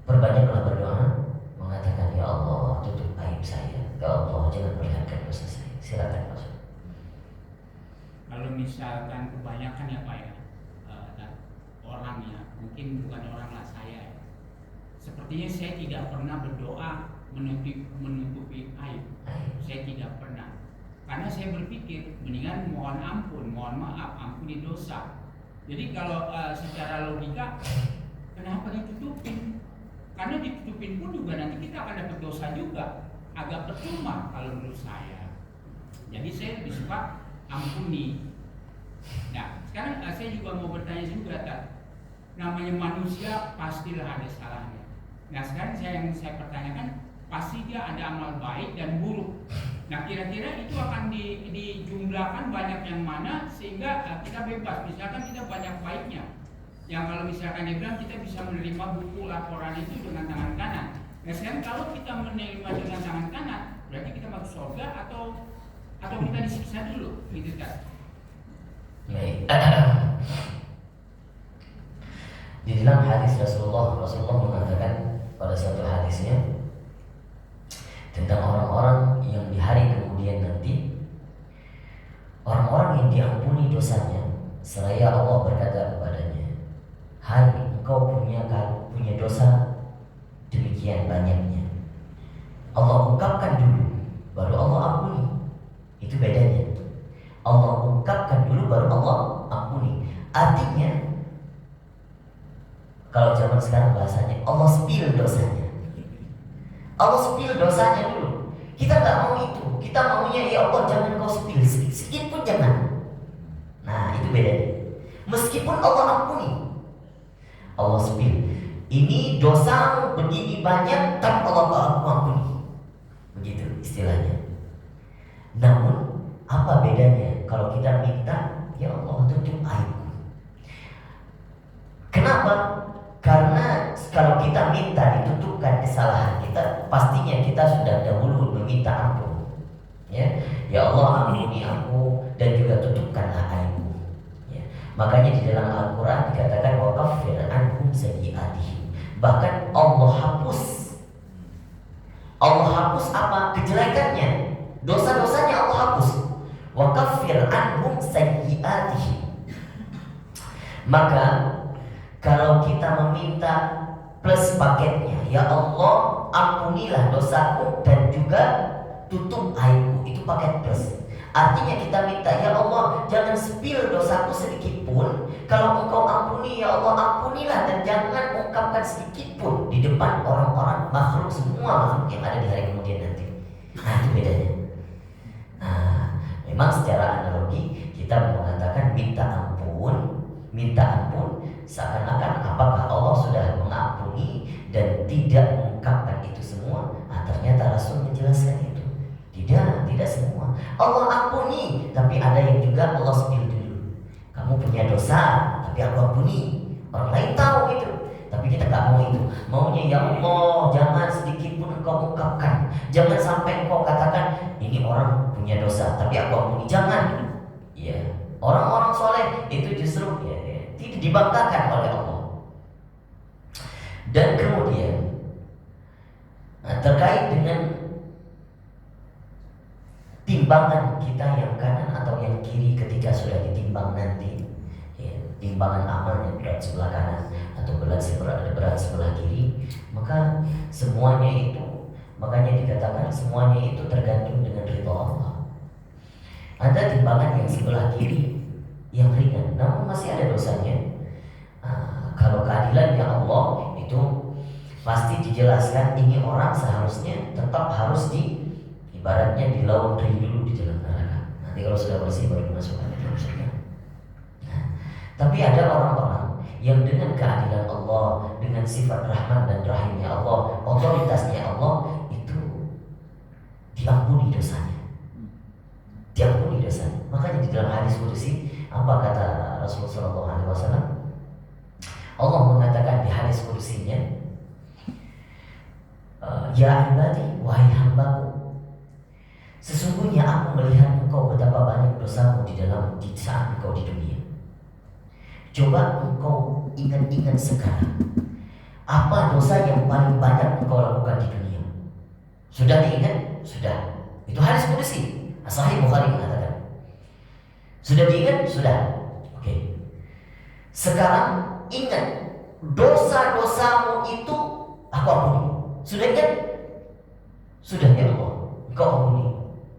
perbanyaklah berdoa mengatakan, ya Allah tutup aib saya, ya Allah jangan perlihatkan dosa saya. Silakan Mas. Kalau misalkan kebanyakan ya Pak ya, orang ya, mungkin bukan orang lah saya. Sepertinya saya tidak pernah berdoa menutupi aib. Saya tidak pernah. Karena saya berpikir mendingan mohon ampun, mohon maaf, ampuni dosa. Jadi kalau secara logika, kenapa ditutupin? Karena ditutupin pun juga nanti kita akan dapat dosa juga. Agak percuma kalau menurut saya. Jadi saya lebih suka ampuni. Nah, sekarang saya juga mau bertanya juga, namanya manusia pastilah ada salahnya. Nah, sekarang yang saya pertanyakan, pasti dia ada amal baik dan buruk. Nah, kira-kira itu akan dijumlahkan banyak yang mana sehingga kita bebas. Misalkan kita banyak baiknya, yang kalau misalkan dia bilang kita bisa menerima buku laporan itu dengan tangan kanan. Nah, sekarang kalau kita menerima dengan tangan kanan, berarti kita masuk surga atau kita disiksa dulu, gitu kan? Baik. Di dalam hadis Rasulullah mengatakan pada satu hadisnya tentang orang-orang yang di hari kemudian nanti, orang-orang yang diampuni dosanya seraya Allah berkata kepadanya, hai engkau punya dosa demikian banyaknya, Allah ungkapkan dulu baru Allah ampuni. Itu bedanya. Allah ungkapkan dulu baru Allah ampuni. Artinya kalau zaman sekarang bahasanya Allah spill dosanya. Allah spill dosanya dulu. Kita nggak mau itu. Kita maunya ya Allah jangan kau spill, sedikit pun jangan. Nah itu bedanya. Meskipun Allah ampuni, Allah spill. Ini dosa begini banyak, tapi Allah ampuni. Begitu istilahnya. Namun apa bedanya kalau kita minta, ya Allah tutup aibku? Kenapa? Karena kalau kita minta ditutupkan kesalahan kita, pastinya kita sudah dahulu meminta ampun. Ya Allah ampuni aku dan juga tutupkanlah aibku. Ya. Makanya di dalam Al-Quran dikatakan wa kaffir anhum sayyi'atihim. Bahkan Allah hapus apa? Kejelekannya, dosa-dosanya Allah hapus. Wa kaffir anhum sayyi'atihim. Maka kalau kita meminta plus paketnya, ya Allah ampunilah dosaku dan juga tutup aibku, itu paket plus. Artinya kita minta, ya Allah jangan spill dosaku sedikit pun. Kalau engkau ampuni, ya Allah ampunilah dan jangan ungkapkan sedikit pun di depan orang-orang makhluk, semua makhluk yang ada di hari kemudian nanti. Nah itu bedanya. Nah memang secara analogi kita mengatakan minta ampun seakan-akan apakah Allah sudah mengampuni dan tidak mengungkapkan itu semua. Nah ternyata Rasul menjelaskan itu tidak semua. Allah ampuni, tapi ada yang juga Allah spill dulu. Kamu punya dosa, tapi aku ampuni. Orang lain tahu itu, tapi kita gak mau itu. Maunya ya Allah jangan sedikit pun engkau ungkapkan. Jangan sampai engkau katakan ini orang punya dosa, tapi aku ampuni. Jangan. Ya, orang-orang soleh itu justru tidak dibanggakan oleh Allah. Dan kemudian terkait dengan timbangan kita yang kanan atau yang kiri ketika sudah ditimbang nanti, ya, timbangan amal yang berat sebelah kanan atau berat sebelah kiri, maka semuanya itu, makanya dikatakan semuanya itu tergantung dengan ridha Allah. Ada timbangan yang sebelah kiri yang ringan, namun masih ada dosanya. Kalau keadilan ya Allah itu pasti dijelaskan, ini orang seharusnya tetap harus ibaratnya di laundry dulu di dalam neraka. Nanti kalau sudah bersih baru dimasukkan ke dalam surga. Nah, tapi ada orang-orang yang dengan keadilan Allah, dengan sifat Rahman dan Rahimnya Allah, otoritasnya Allah, itu diampuni dosanya. Diampuni dosanya. Makanya di dalam hadis qudsi apa kata Rasulullah SAW? Allah mengatakan di hadis qudsinya, ya ibadi, wahai hambaku, sesungguhnya aku melihat engkau betapa banyak dosamu di saat engkau di dunia. Coba engkau ingat-ingat sekarang, apa dosa yang paling banyak engkau lakukan di dunia? Sudah diingat? Sudah. Itu hadis qudsi. Sahih Bukhari mengatakan. Sudah diingat? Sudah. Oke. Sekarang ingat, dosa-dosamu itu aku ampuni. Sudah ingat? Sudah ya Allah, engkau ampuni.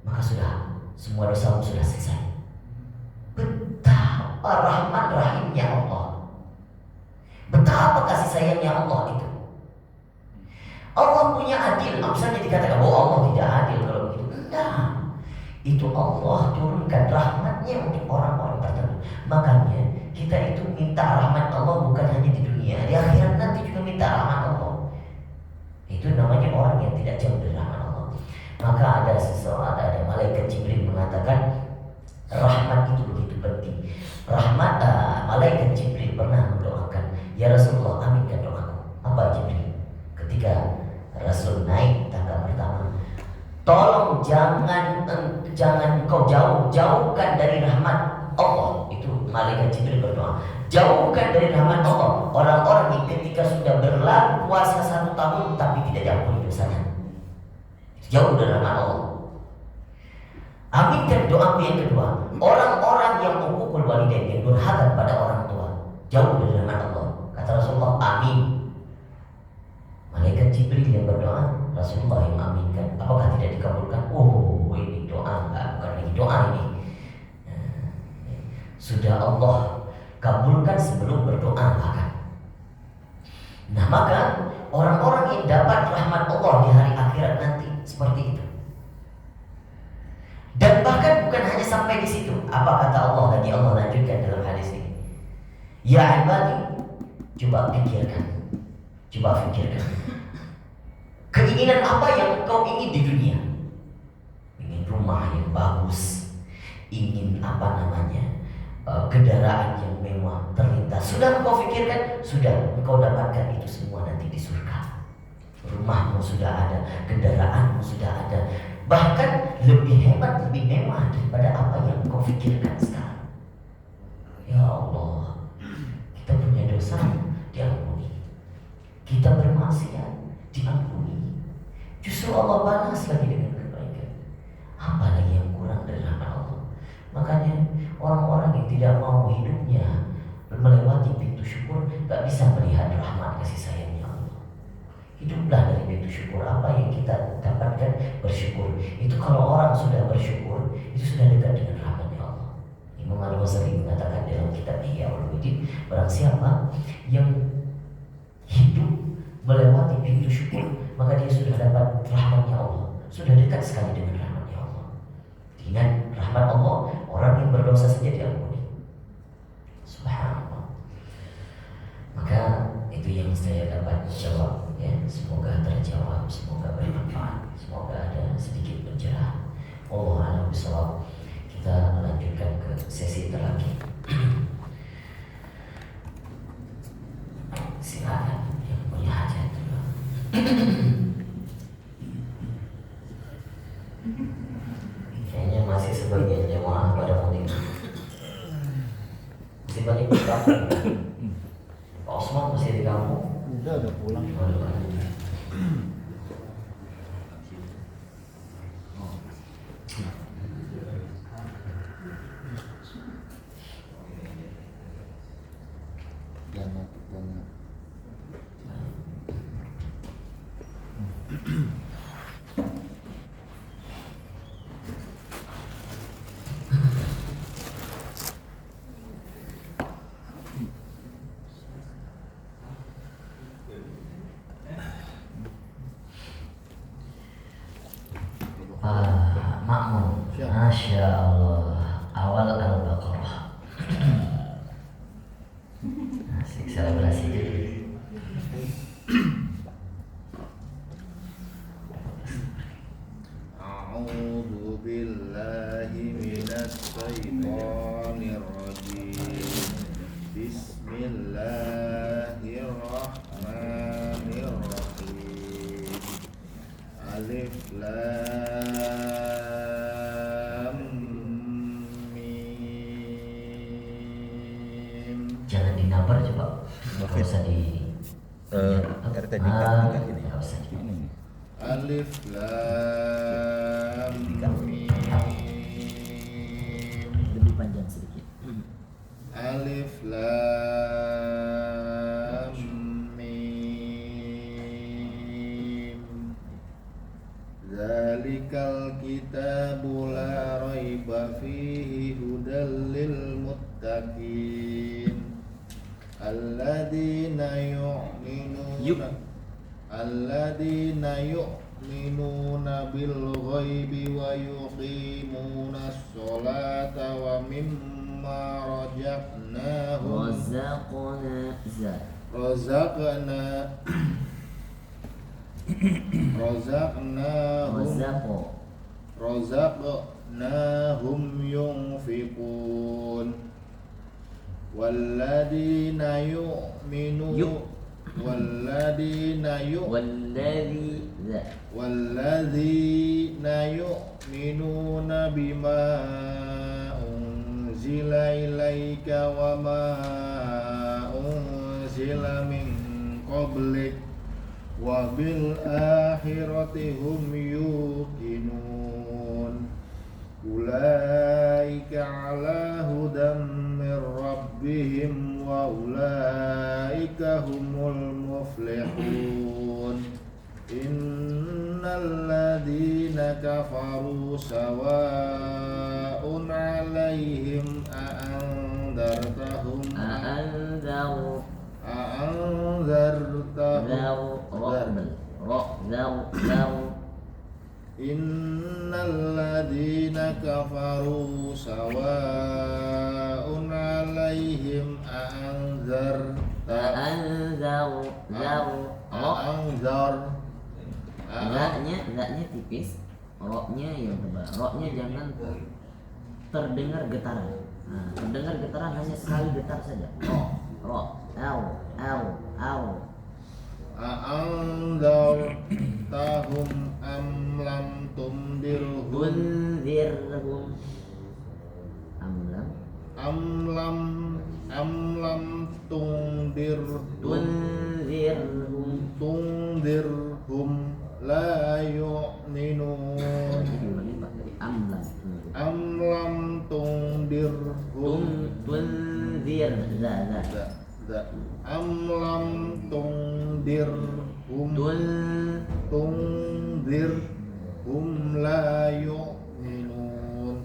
Maka sudah, semua dosamu sudah selesai. Betapa rahmat rahimnya Allah, betapa kasih sayangnya Allah itu. Allah punya adil. Misalnya dikatakan, oh Allah tidak adil kalau begitu. Enggak. Itu Allah turunkan rahmatnya untuk orang-orang tertentu. Makanya kita itu minta rahmat Allah bukan hanya di dunia, di akhirat nanti juga minta rahmat Allah. Itu namanya orang yang tidak jauh dari rahmat Allah. Maka ada seseorang, ada malaikat Jibril mengatakan, rahmat itu begitu penting. Rahmat, malaikat Jibril pernah mendoakan, ya Rasulullah, aminkan doaku. Apa Jibril? Ketika Rasul naik tangga pertama, tolong jangan engkau jauhkan dari rahmat Allah. Itu malaikat Jibril berdoa, jauhkan dari rahmat Allah orang-orang yang ketika sudah berlalu puasa 1 tahun tapi tidak diampuni dosanya. Jauh dari rahmat Allah. Aminkan doaku yang kedua, orang-orang yang uququl walidain, yang durhaka kepada orang tua, jauh dari rahmat Allah. Kata Rasulullah, amin. Malaikat Jibril yang berdoa, Rasulullah yang mengaminkan. Apakah tidak dikabulkan? Oh, ini doa, bukan lagi doa ini. Sudah Allah kabulkan sebelum berdoa bahkan. Nah, maka orang-orang yang dapat rahmat Allah di hari akhirat nanti seperti itu. Dan bahkan bukan hanya sampai di situ. Apa kata Allah lagi? Allah lanjutkan dalam hadis ini. Ya ibadi, coba pikirkan. Keinginan apa yang kau ingin di dunia? Ingin rumah yang bagus, ingin kendaraan yang mewah terlintas. Sudah engkau pikirkan? Sudah, engkau dapatkan itu semua nanti di surga. Rumahmu sudah ada, kendaraanmu sudah ada, bahkan lebih hebat, lebih mewah daripada apa yang engkau pikirkan sekarang. Ya Allah, kita punya dosa, diampuni. Kita bermaksiat, diampuni. Justru Allah balas lagi dengan kebaikan. Apa lagi yang kurang dari rahmat Allah? Makanya orang-orang yang tidak mau hidupnya melewati pintu syukur gak bisa melihat rahmat kasih sayangnya Allah. Hiduplah dari pintu syukur. Apa yang kita dapatkan, bersyukur. Itu kalau orang sudah bersyukur, itu sudah dekat dengan rahmatnya Allah. Imam Al-Ghazali mengatakan dalam kitab Ihya Ulumuddin, barang siapa yang hidup melewati pintu syukur, maka dia sudah dapat rahmatnya Allah, sudah dekat sekali dengan rahmatnya Allah. Dengan rahmat Allah, orang yang berdosa saja diampuni. Subhanallah. Maka itu yang saya dapat jawab, ya. Semoga terjawab, semoga bermanfaat, semoga ada sedikit pencerahan. Wallahu a'lam bishawab. Kita lanjutkan ke sesi terakhir. Silakan yang punya hajat. Kayaknya masih sebagian jemaah pada mudik. Masih banyak di kampung. Pak Osman masih di kampung? Udah pulang. Jangan. Makmum, Masya Allah, awal Al-Baqarah. Asik Selebrasi jadi. A'udzu billahi minasy syaithanir rajim. Bismillahirrahmanirrahim. Alif lam mim. Jangan dinabar coba. Nggak usah di RT nikah ini. nggak usah. Alif lam mim. Lebih panjang sedikit. Alif lam mim. Zalikal kitabu la raiba fihi hudal lil muttaqin. Alladzina yu'minuna bil ghaibi wa yuqimunas sholata wa mimma razaqnahum razaqnahum yunfiqun. Walladina yu'minuna bima unzila ilaika wa ma unzila min qablik wa bil akhirati hum yuqinun. Ulaika ala hudam min rabbihim wa ulaika humul muflihun. Innal ladhina kafaru sawa'un 'alaihim a'anzartahum Innal ladhina kafaru sawa'un 'alaihim Zaknya tipis, roknya yang tebal. Roknya jangan terdengar getaran. Nah, terdengar getaran hanya sekali getar saja. Rok, au. A'anzartahum am lam tundirhum am lam tundirhum la yu'minun. Am lam tundirhum am lam tundirhum la yu'minun.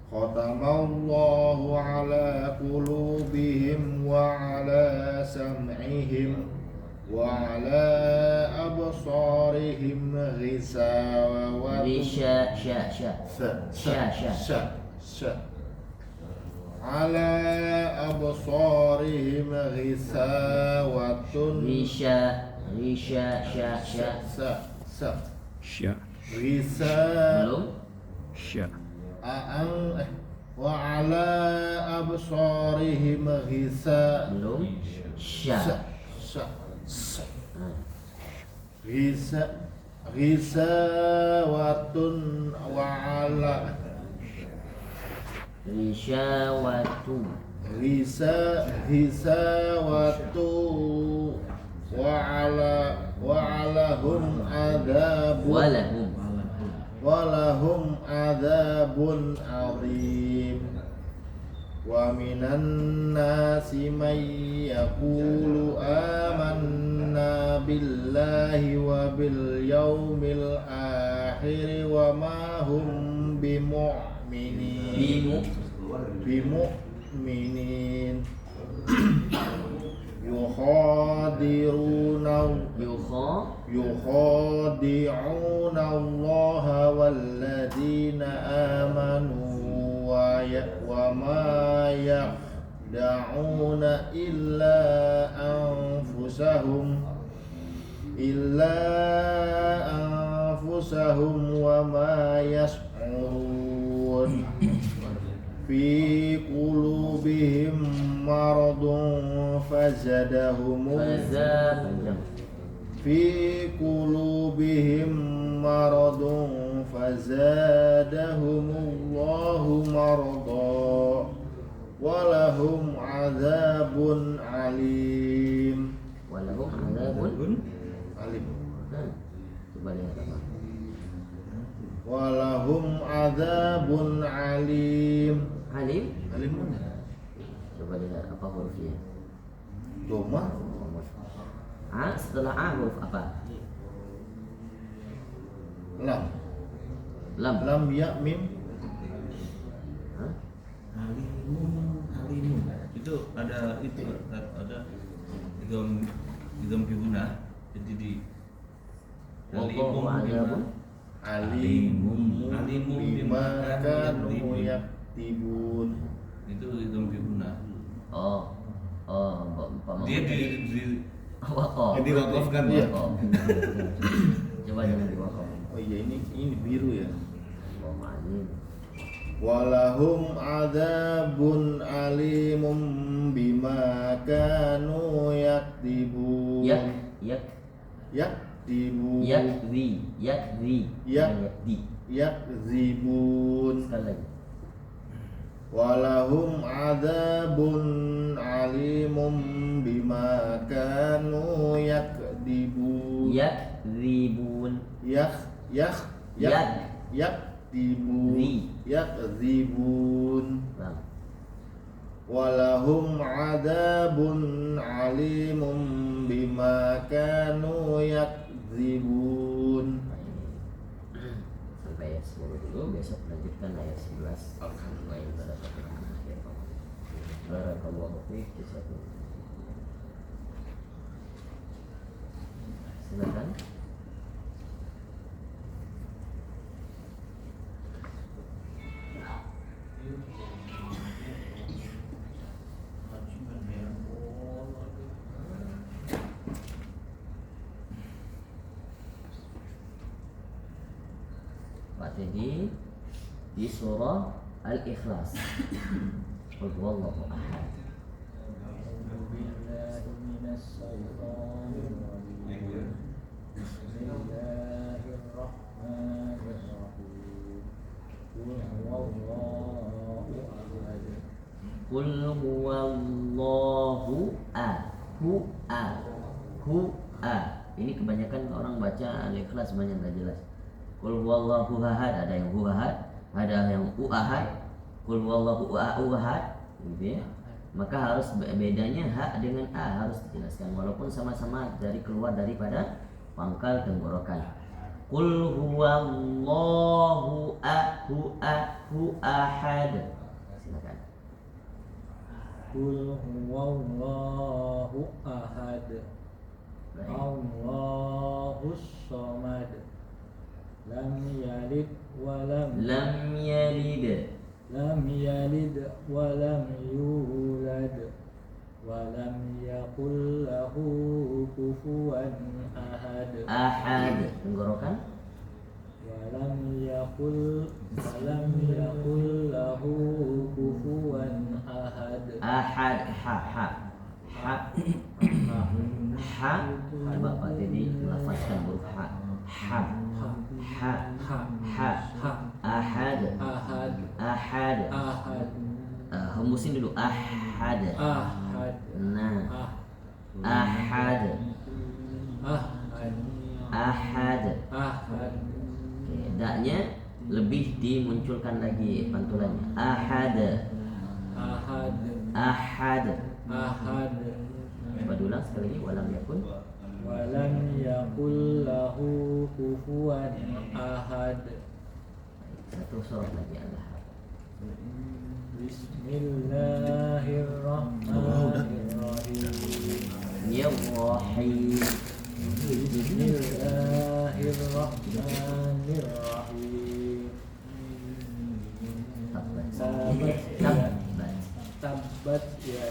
Khatamallahu ala qulubihim wa ala sam'ihim wa ala absarihim ghishawatun. Ala absarihim ghishawatun. Wa ala absarihim ghishawatun wa ala walahum adabun azim. Wa minan nasi may yaqulu amanna billahi wa bil yawmil akhir wa ma hum bimu'minin. yukhadi'una Allah walladhina amanu wa ma yad'una illa anfusahum wa ma yash'urun fi qulubihim maradun fazadahumullahu marada walahum adzabun alim. Coba lihat apa? Walahum adzabun alim. Alim? Alim mana? Coba lihat apa hurufnya? Doma. A, setelah A huruf apa? Lam. Lam. Lam ya mim. Hah? Alimun. Itu ada idom bihuna. Jadi di Wallahu a'lam. Alimum Alimum bima bima kanu kanu yaktibun. itu idom bihuna. Dia di Wakof. Jadi wakof kan Iya. Wakof. Coba jangan diwakof. Oh iya, ini biru ya. Alim. Walahum adzabun alimum bima kanu yaktibun. Yaktibun. Yakzi. Yakzibun. Sekali lagi. Walahum adzabun alimum bima kanu yakdibun. Yakzibun. Yakdibun. Yakzibun. Bang. Walahum adzabun alimum bima kanu yakzibun. Sampai ayat 10 dulu, besok lanjutkan ayat 11. Alhamdulillah. Barakallahu fiik. Silakan. Pak Teddy di surah Al-Ikhlas. Qul huwallahu ahad. Qul huwallahu Ini kebanyakan orang baca Al-Ikhlas banyak nggak jelas. Qul huwallahu ahad, ada yang ahad, ada yang ahad. Qul huwallahu ahad, gitu ya. Maka harus bedanya ha dengan a harus dijelaskan walaupun sama-sama dari keluar daripada pangkal tenggorokan. Qul huwallahu ahad. Silakan. Qul huwallahu ahad. Allahus samad. Lam yalid wa lam yalid wa lam yulad wa lam yakul lahu kufuwan ahad. Ahad tenggorokan. Wa lam yakul lahu kufuwan ahad. Ahad ha coba Pak Teddy melafazkan huruf ha ahad hembusin dulu ahad. Nah ahad. Oke, daknya lebih dimunculkan lagi pantulannya. Ahad. Coba ulang sekali lagi. Walam yakun lahu kufuwan ahad. Satu surat lagi Allah. Bismillahirrahmanirrahim. Ya Rahim. Bismillahirrahmanirrahim. Tabbat yada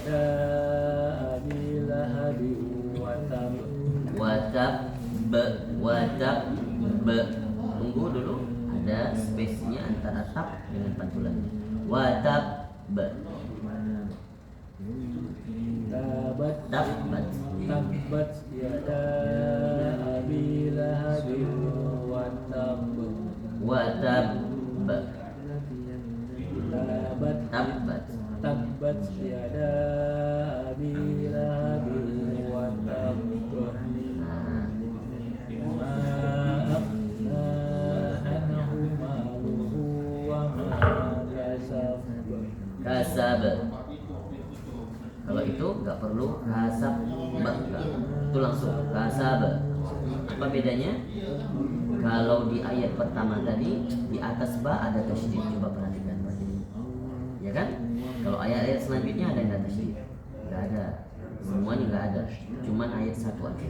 wadab be. Tunggu dulu, ada space-nya antara tab dengan pantulan. Wadab be. Tabbat Tabbat yada abi lahabin wa tab. wadab be. Tabbat yada abi lahabin wa tab. Ma aghna anhu maluhu wa ma kasab. Kalau itu nggak perlu kasab, itu langsung kasab. Apa bedanya? Kalau di ayat pertama tadi di atas ba ada tasydid, coba perhatikan, ya kan? Kalau ayat-ayat selanjutnya ada yang tasydid? Nggak ada, semuanya nggak ada, cuman ayat 1 aja.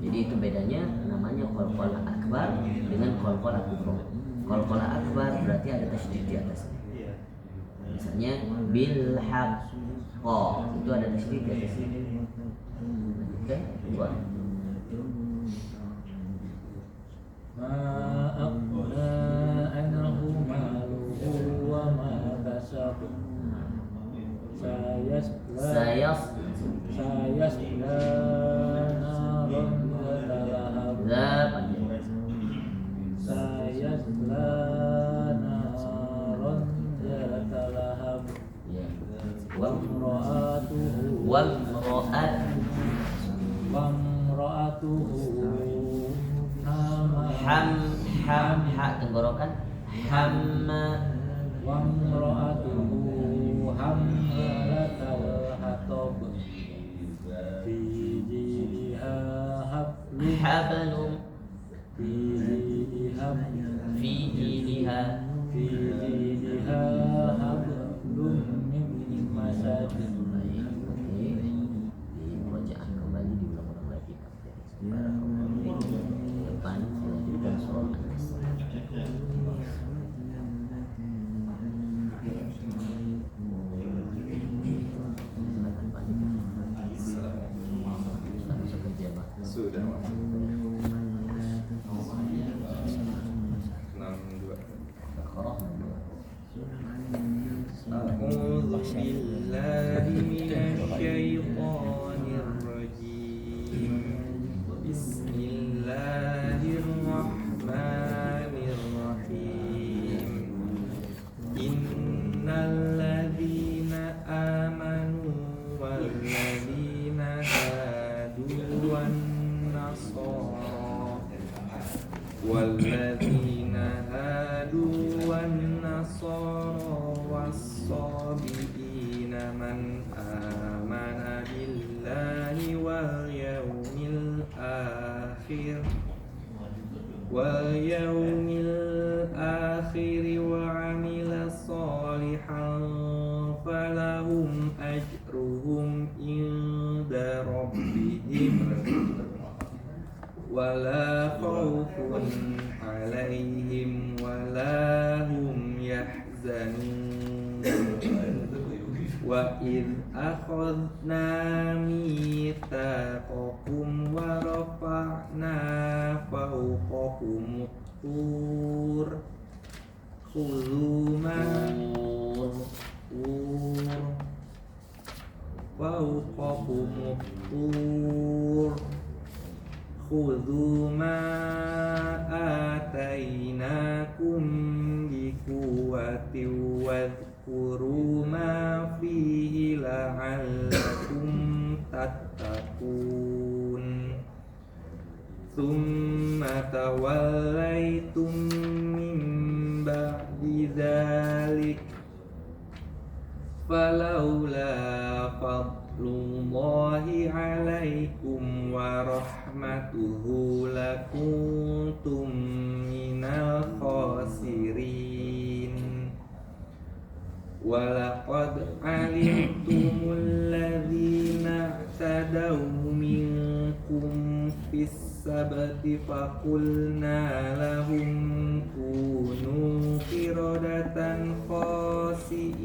Jadi itu bedanya, namanya qalqalah akbar dengan qalqalah kubra. Qalqalah akbar berarti ada tasydid di atasnya. Misalnya bil haqq, itu ada tasydid di atasnya. Lanjutkan, buat. Ma aghna anhu maluhu wa ma kasab. Sayasla naran yatalahab. Sayasla naran yatalahab. Ya. Wamra'atuhu ha tenggorokan hamma. Wamra'atuhu hammalatal hatab. Fi jidha hablum fi jidha hablum min masad. Baik, oke. Dibacakan kembali, diulang-ulang lagi. Depan dilanjutkan surah An-Nas. Sudah. 62. A'udzu billahi minasyaitonir rajim. Bismillahirrahmanirrahim. Innal ladzina amanu wal ladzina hadu wan nasara was-sabiina man amana billahi wal yawmil akhir wa amila shalihan falahum ajruhum inda rabbihim wala khawfun alaihim wala hum yahzanun. Wa idh akhadna mitsaqakum wa rafa'na fawqakum tur khudhu ma fawqakum tur khudhu ma atainakum biquwwatin wadhkuru ma fihi la'allakum tattaqun. Tsumma tawallaytum min ba'di dzalik falaula fadlullahi alaikum wa rahmatuhu lakuntum minal khasirin. Walaqad alimtumul ladzina i'tadaw minkum fis sabti faqulna lahum kunu qiradatan khasi'in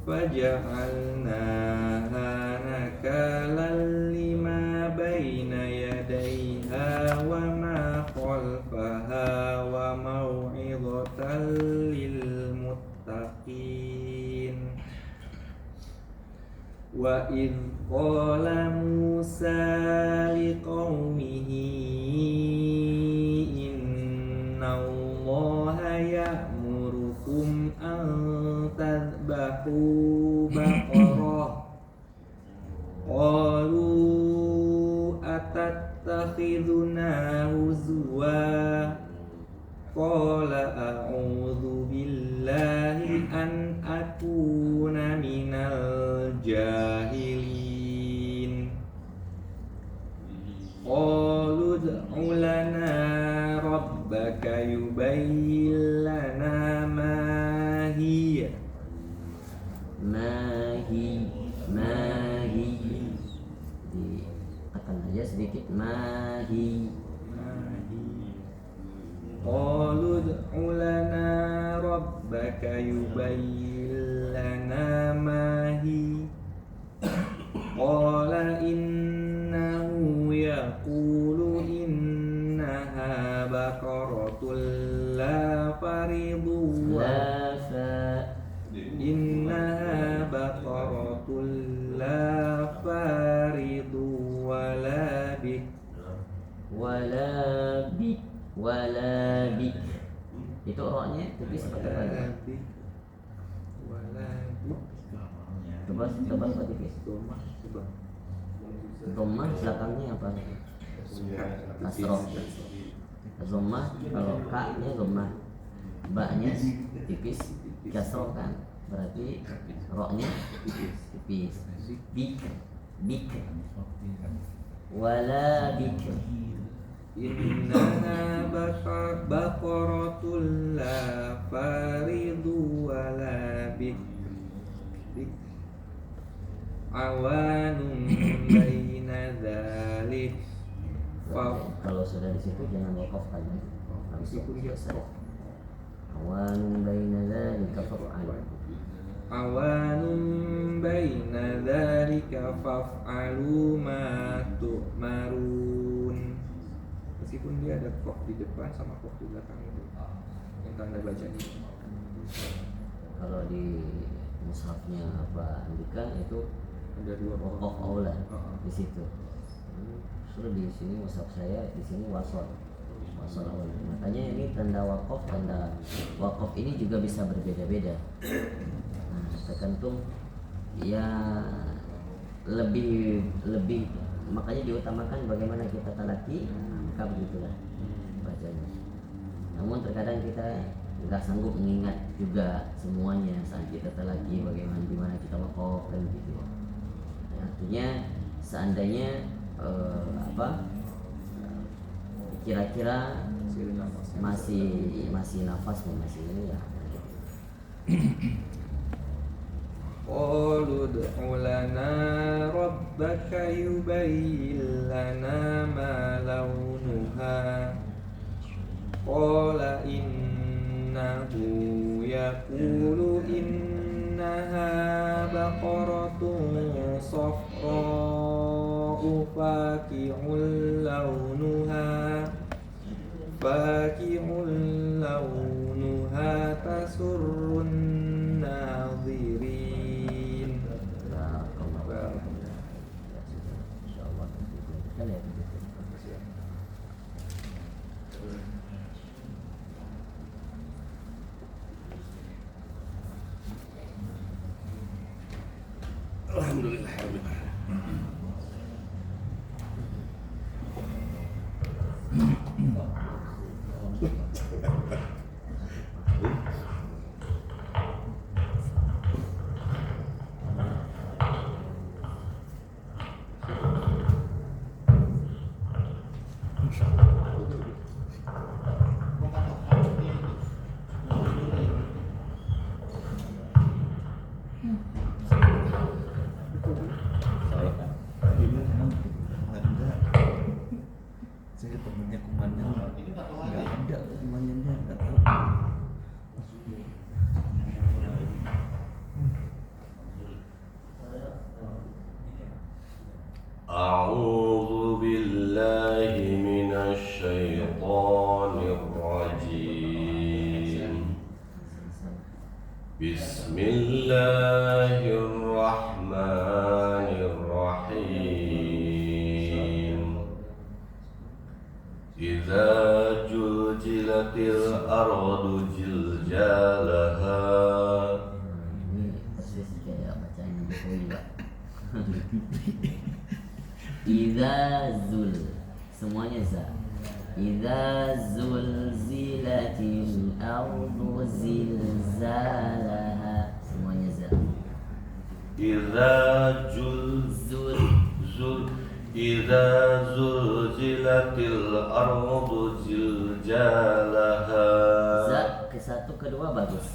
faja'alnaha nakalan lima baina بين يديها وما خلفها وموعظة للمتقين وإذ قال موسى لقومه إن الله يأمركم أن تذبحوا بقرة قالوا أتتخذنا هزوا قال أعوذ بالله أن أكون من الجاهلين قالوا ادع لنا ربك يبين لنا ما هي Dikatakan aja sedikit mahi. قالوا ادع لنا ربك يبين لنا ما هي قال إنه يقول إنها بقرة لا فرض إنها بقرة لا فارض ولا بكر wala bik itu roknya tipis pakai apa? Tebal atau tipis? Dhammah belakangnya apa? Kasroh. Dhammah kalau ka-nya dhammah, ba-nya tipis, kasroh kan berarti roknya tipis. Bik wala bik. إنها بقرة لا فارض ولا بكر عوان بين ذلك. Kalau sudah di situ jangan wakaf kan, harus selesai. Awanun baina dzalika fa'al. Awanun baina dzalika faf'alu ma tu'marun. Meskipun dia ada kof di depan sama kof di belakang itu yang tanda bacanya. Kalau di mushafnya apa Andika itu Ada dua wakaf aula di situ. Sudah di sini mushaf saya, di sini wasol awal. Makanya ini tanda wakaf ini juga bisa berbeda-beda. Nah, tergantung ya lebih makanya diutamakan bagaimana kita talaki, maka begitulah bacanya. Namun terkadang kita nggak sanggup mengingat juga semuanya saat kita talaki, bagaimana kita wakaf kan gitu. Nah, artinya seandainya kira-kira masih nafas masih ini ya. Qalu ud'u lana rabbaka yubayyin lana ma launuha qala innahu yaqulu innaha baqaratun safra'u faqi'un launuha tasurrun nadhirin. Alhamdulillah. Saya temennya komandan Bismillahirrahmanirrahim. Idza juljilatil ardu jiljalaha. Ini persis kayak bacaan Jokowi Pak. Idza zul, semuanya za. Idza zulzilatil ardu zilzalaha, semuanya za. Idza Idza zulzilatil ardu ziljalaha. Za ke satu kedua bagus.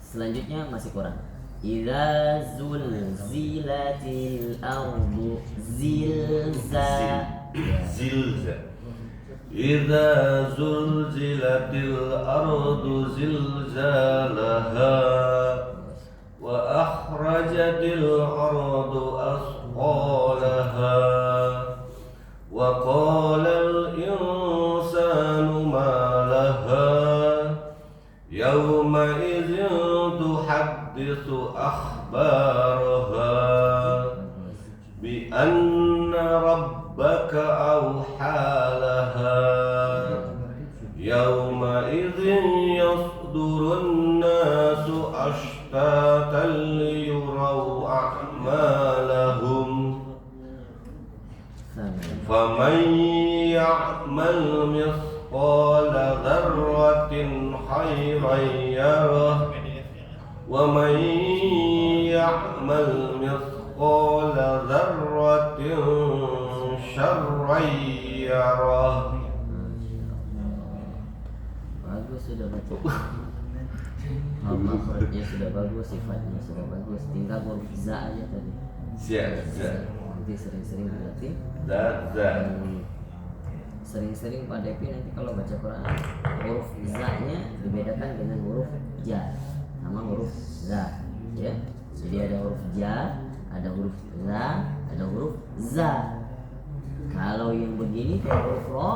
Selanjutnya masih kurang. Idza zulzilatil ardu Zilza. Idza zulzilatil ardu zilzalaha wa akhrajatil ardu asqalaha wa qala al insanu ma laha yawma idzin tuhadditsu akhbaraha bi anna rabbaka awhalaha yawma idzin yasdurun nasu ashtatan liyuraw a'malahum faman ya'mal mithqala dzarratin khairan yarah wa man ya'mal mithqala dzarratin syarran yarah. bagus sudah baca. Makhrajnya sudah bagus, sifatnya sudah bagus, tinggal huruf za aja tadi. Nanti sering-sering berarti. Dan sering-sering Pak Depi nanti kalau baca Quran huruf za-nya dibedakan dengan huruf ja sama huruf za, ya. Jadi ada huruf ja, ada huruf za, ada huruf za. Kalau yang begini kayak huruf ro,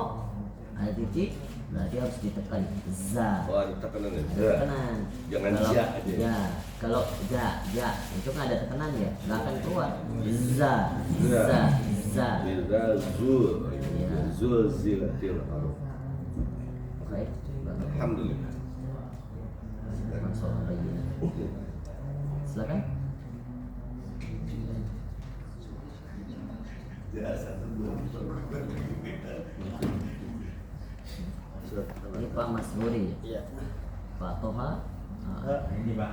ada titik, berarti harus ditekan za. Oh, ada tekanan ya? Ada tekanan. Jangan Kalau ja aja. ja, kalau ja itu kan ada tekanan ya, nggak akan keluar. Za, za. Idza zulzilatil ardu. Baik, bagus. Alhamdulillah. Masuk lagi. Silakan. Ini Pak Mas Buri. Iya. Pak Toha. Ini Pak.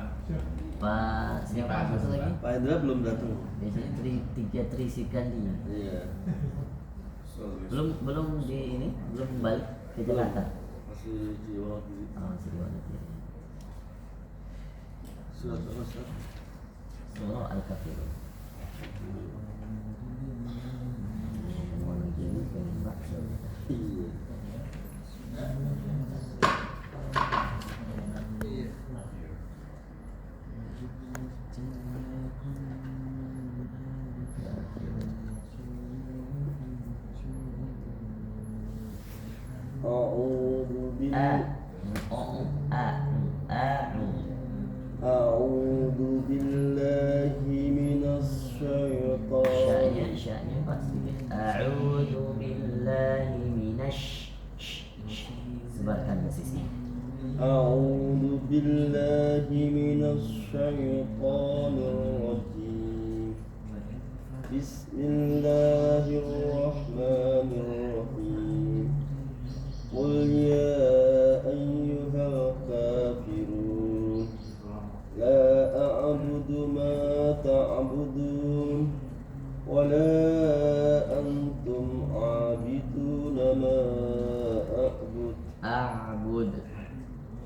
Pak siapa satu lagi? Pak Indra belum datang. Biasanya tiga Sikandi. Iya. Belum di ini, belum balik ke Jakarta. Masih di waktu Oh, masih di mana dia? surat Al-Asr. Surah Al-Kafirun. Mau lagi ini Pak. Iya. A'udzu billahi minasy syaithanir Sya'nya Pak sedikit. A'udzu billahi minasy. Sebarkan ke sisi. A'udzu billahi minasy syaithanir rajim. Bismillahirrahmanirrahim. Qul ya ayyuhal kafirun la a'budu ma ta'budun wa la antum 'abiduna ma a'bud A'bud.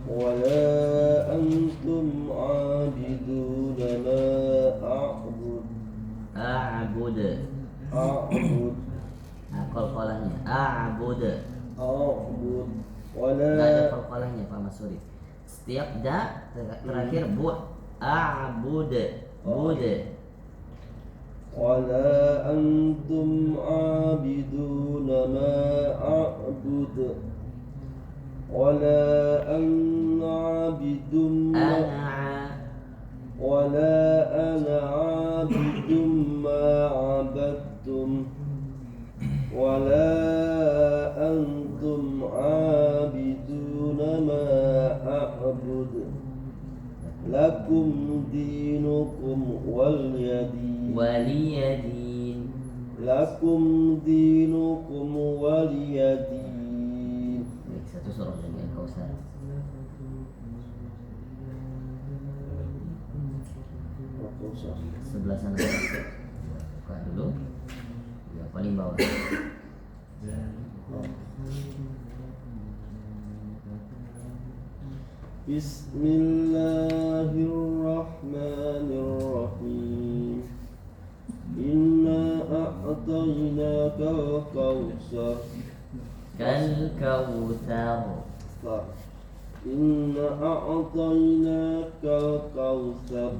ولا أنتم عابدون ما أعبد A'bud. أعبد Nah, kol-kolannya. A'bud. أعبد Nggak ada ولا kol-kolannya Pak Mas Suri. Setiap da terakhir bu. A'bud. Bud. ولا أنتم عابدون ما أعبد ولا أنا عابد ما Ana ولا أنا عابد ما عبدتم ولا أنتم عابدون ما أعبد لكم دينكم ولي دين waliyadin. لكم دينكم ولي دين. Baik, satu surah dengan Kausar. Sebelah sana. Buka dulu. Ya, paling bawah. Bismillahirrahmanirrahim. Inna a'tainaka al-kawthar. Kal Kautsar. Inna a'tainaka al-kawthar.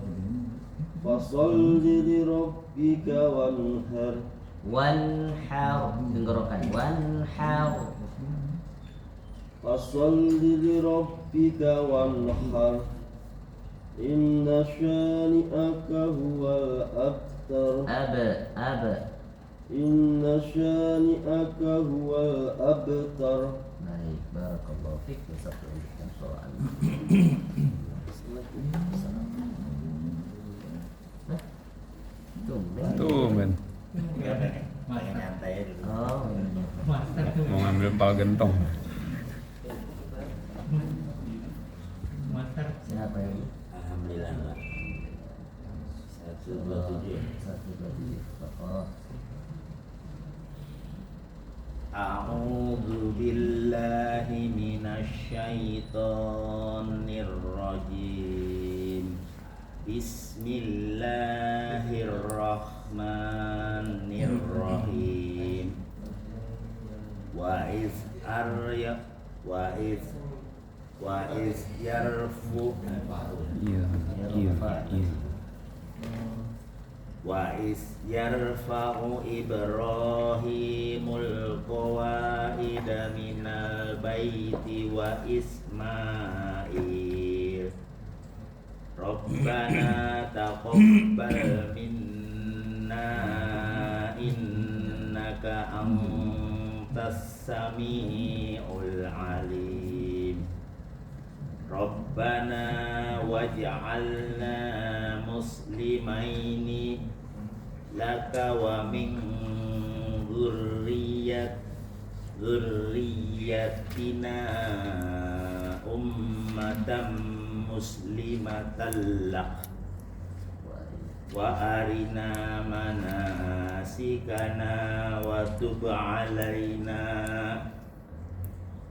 Fasalli li rabbika wanhar. Wanhar, tenggorokan. Wanhar. Fasalli li rabbika wanhar. Inna syani'aka huwal abtar. Ab. Inna syani'aka huwal abtar. Baik, barakallahu fiik. Satu untuk soal. Tumben. Yang nyantai dulu. Oh, Mau ngambil pal gentong. siapa yang Alhamdulillah. 127. 127. Oh. A'udzu billahi minasyaitonir rajim. Bismillahirrahmanirrahim. Wa iz yarfu Wa is yarfa'u Ibrahimul qawaida minal baiti wa Ismail Rabbana taqabbal minna innaka antas sami'ul alim Rabbana waj'alna muslimaini laka wa min dzurriyyatina ummatan muslimatan lak wa arina manasikana wa tub alaina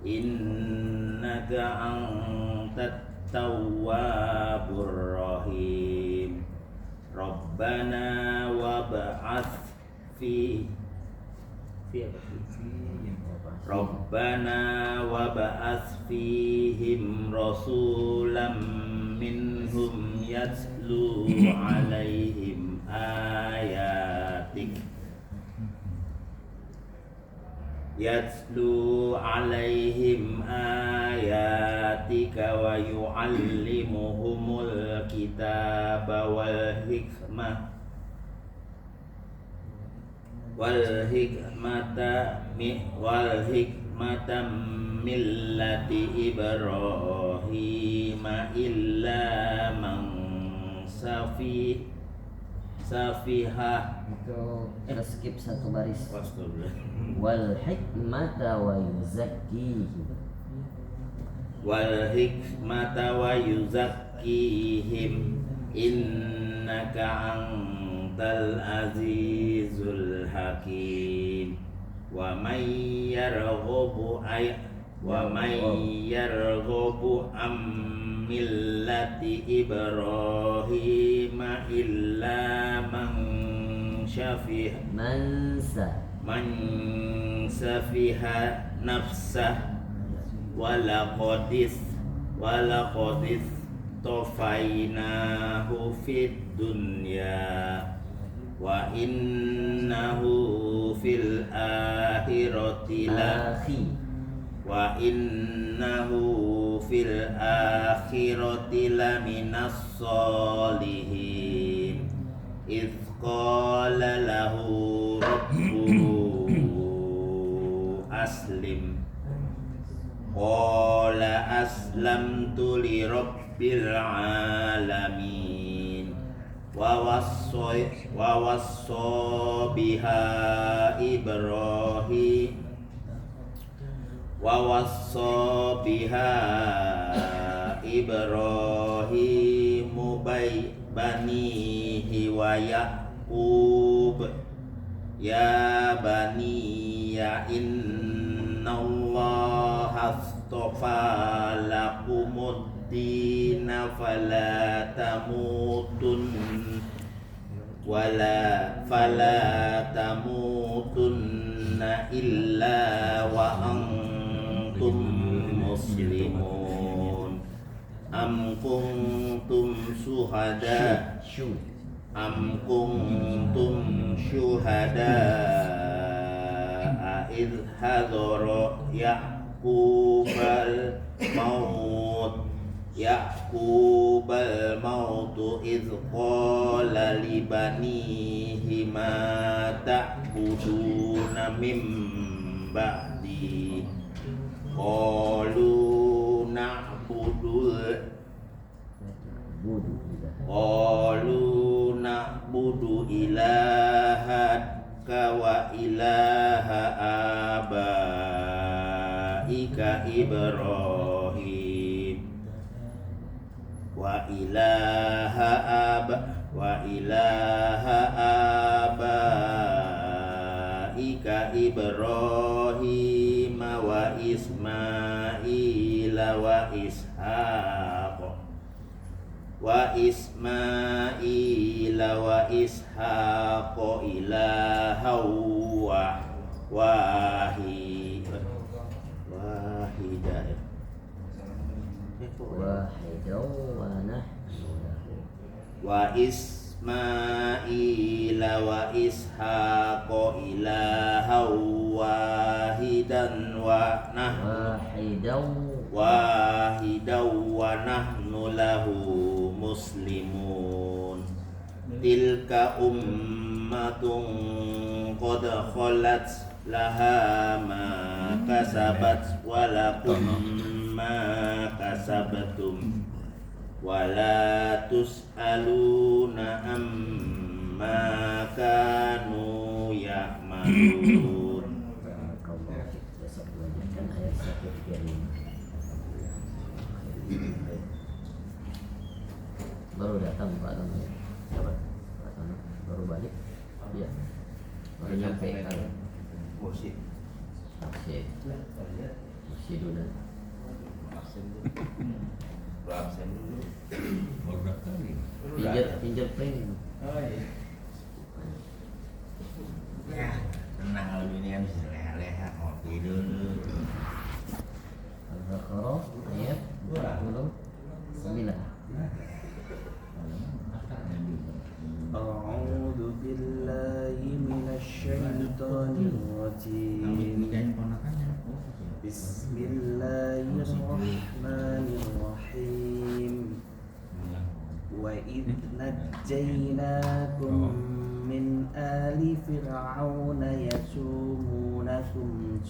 innaka antat tawwabur rahim Rabbana wab'ats fihim rasulam minhum yatlu alaihim ayatika wa yu'allimuhumul kitaba wal hikmata millati Ibrahim illa man safihah. Itu kita skip satu baris. Wal hikmata wa yuzakkihim innaka antal azizul hakim wa may yarghabu am millati Ibrahim illa man safiha nafsah walaqadis tofainahu fid dunya wa innahu fil akhirati laminas salihin idh qala lahu rabbuhu aslim qala aslamtu li rabbil alamin wa wassa biha Ibrahimu banihi wa Yaqub ya baniya innallaha astafa lakumuddina fala tamutunna illa wa antum muslimun am kuntum syuhada idh hadara Ya'qubal maut idh qala li banihi ma ta'buduna min ba'di qalu na'budu ilahaka wa ilaha abaika Ibrahim wa ilaha abaika Ibrahim wa Ismail wa Ishaq ilaha wahidan wa Ismail wa Ishaq ilaha wahidan wa nahnu lahu muslimun tilka ummatun qad khalat laha ma kasabat wa lakum ma kasabtum wa la tus'aluna amma kanu ya'malun. Baru datang Pak Tono ya? Pak Tono baru balik? Iya. Baru nyampe kan? Musik dulu. Absen dulu. Pinjat pring. Oh iya. Ya, tenang kalau ini kan bisa leha-leha ngopi dulu. Al-Baqarah ayat 29. A'udzu billahi minasyaitonir rajim. Bismillahirrahmanirrahim. Wa idh najjaynakum min ali fir'auna yasumunakum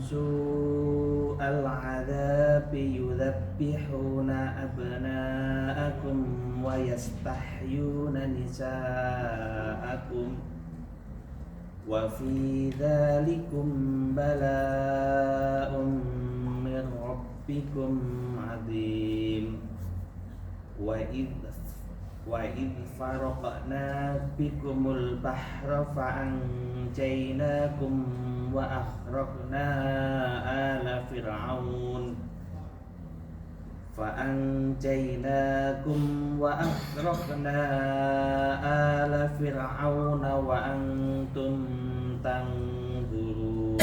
su'al 'adzab yudhabbihuna abna'akum wa yastahyuna nisa'akum wa fi dhalikum bala'un min rabbikum 'adzim wa idh faraqna bikumul bahra fa'anjaynakum wa akhrajna ala fir'aun wa antum tanzurun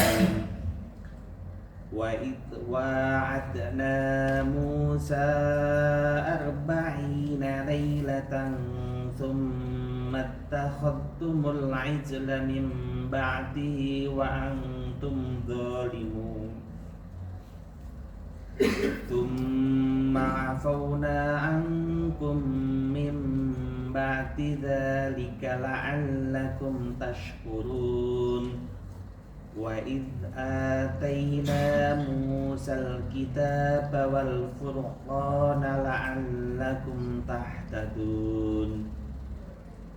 wa idh wa'adna Musa 40 lailatan thumma mattakhadtumul ijla min ba'dihi wa antum zalimun Thumma afawna ankum min ba'di dzalika la'allakum tashkurun Wa idh atayna Musal kitaba wal furqana la'allakum tahtadun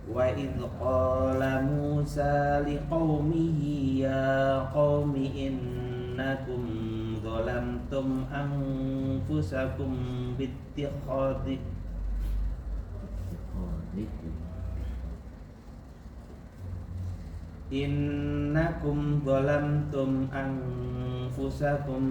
Wa idh qala Musa liqaumihi ya qaumi innakum zalamtum anfusakum bittikhadikum Innakum zalamtum anfusakum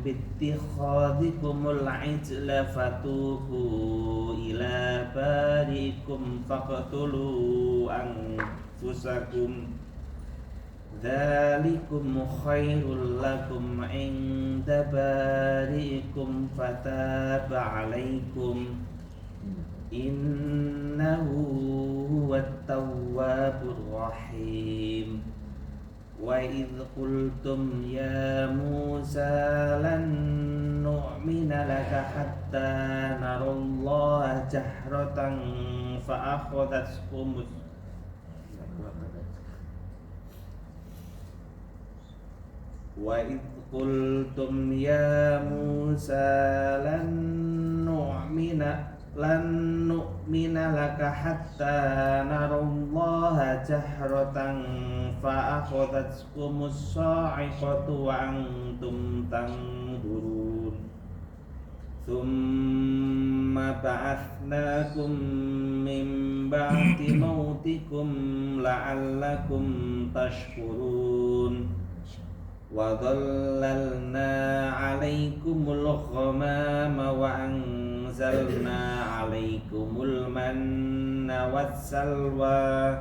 bittikhadikumul ijla fatubu ila barikum faqtulu anfusakum Dzalikum khairul lakum inda barikum fataba alaikum Innahu huwat tawwabur rahim Wa idh qultum ya Musa lan nu'mina laka hatta narallaha jahratan fa akhadhatkum Wa idh qultum ya Musa lan nu'mina laka hatta narallaha jahratan fa akhadhatkumus sa'iqatu wa antum tanzurun Thumma ba'athnakum min ba'di mautikum la'allakum tashkurun Wa dhallalna 'alaikumul ghamama wa anzalna 'alaikumul manna wassalwa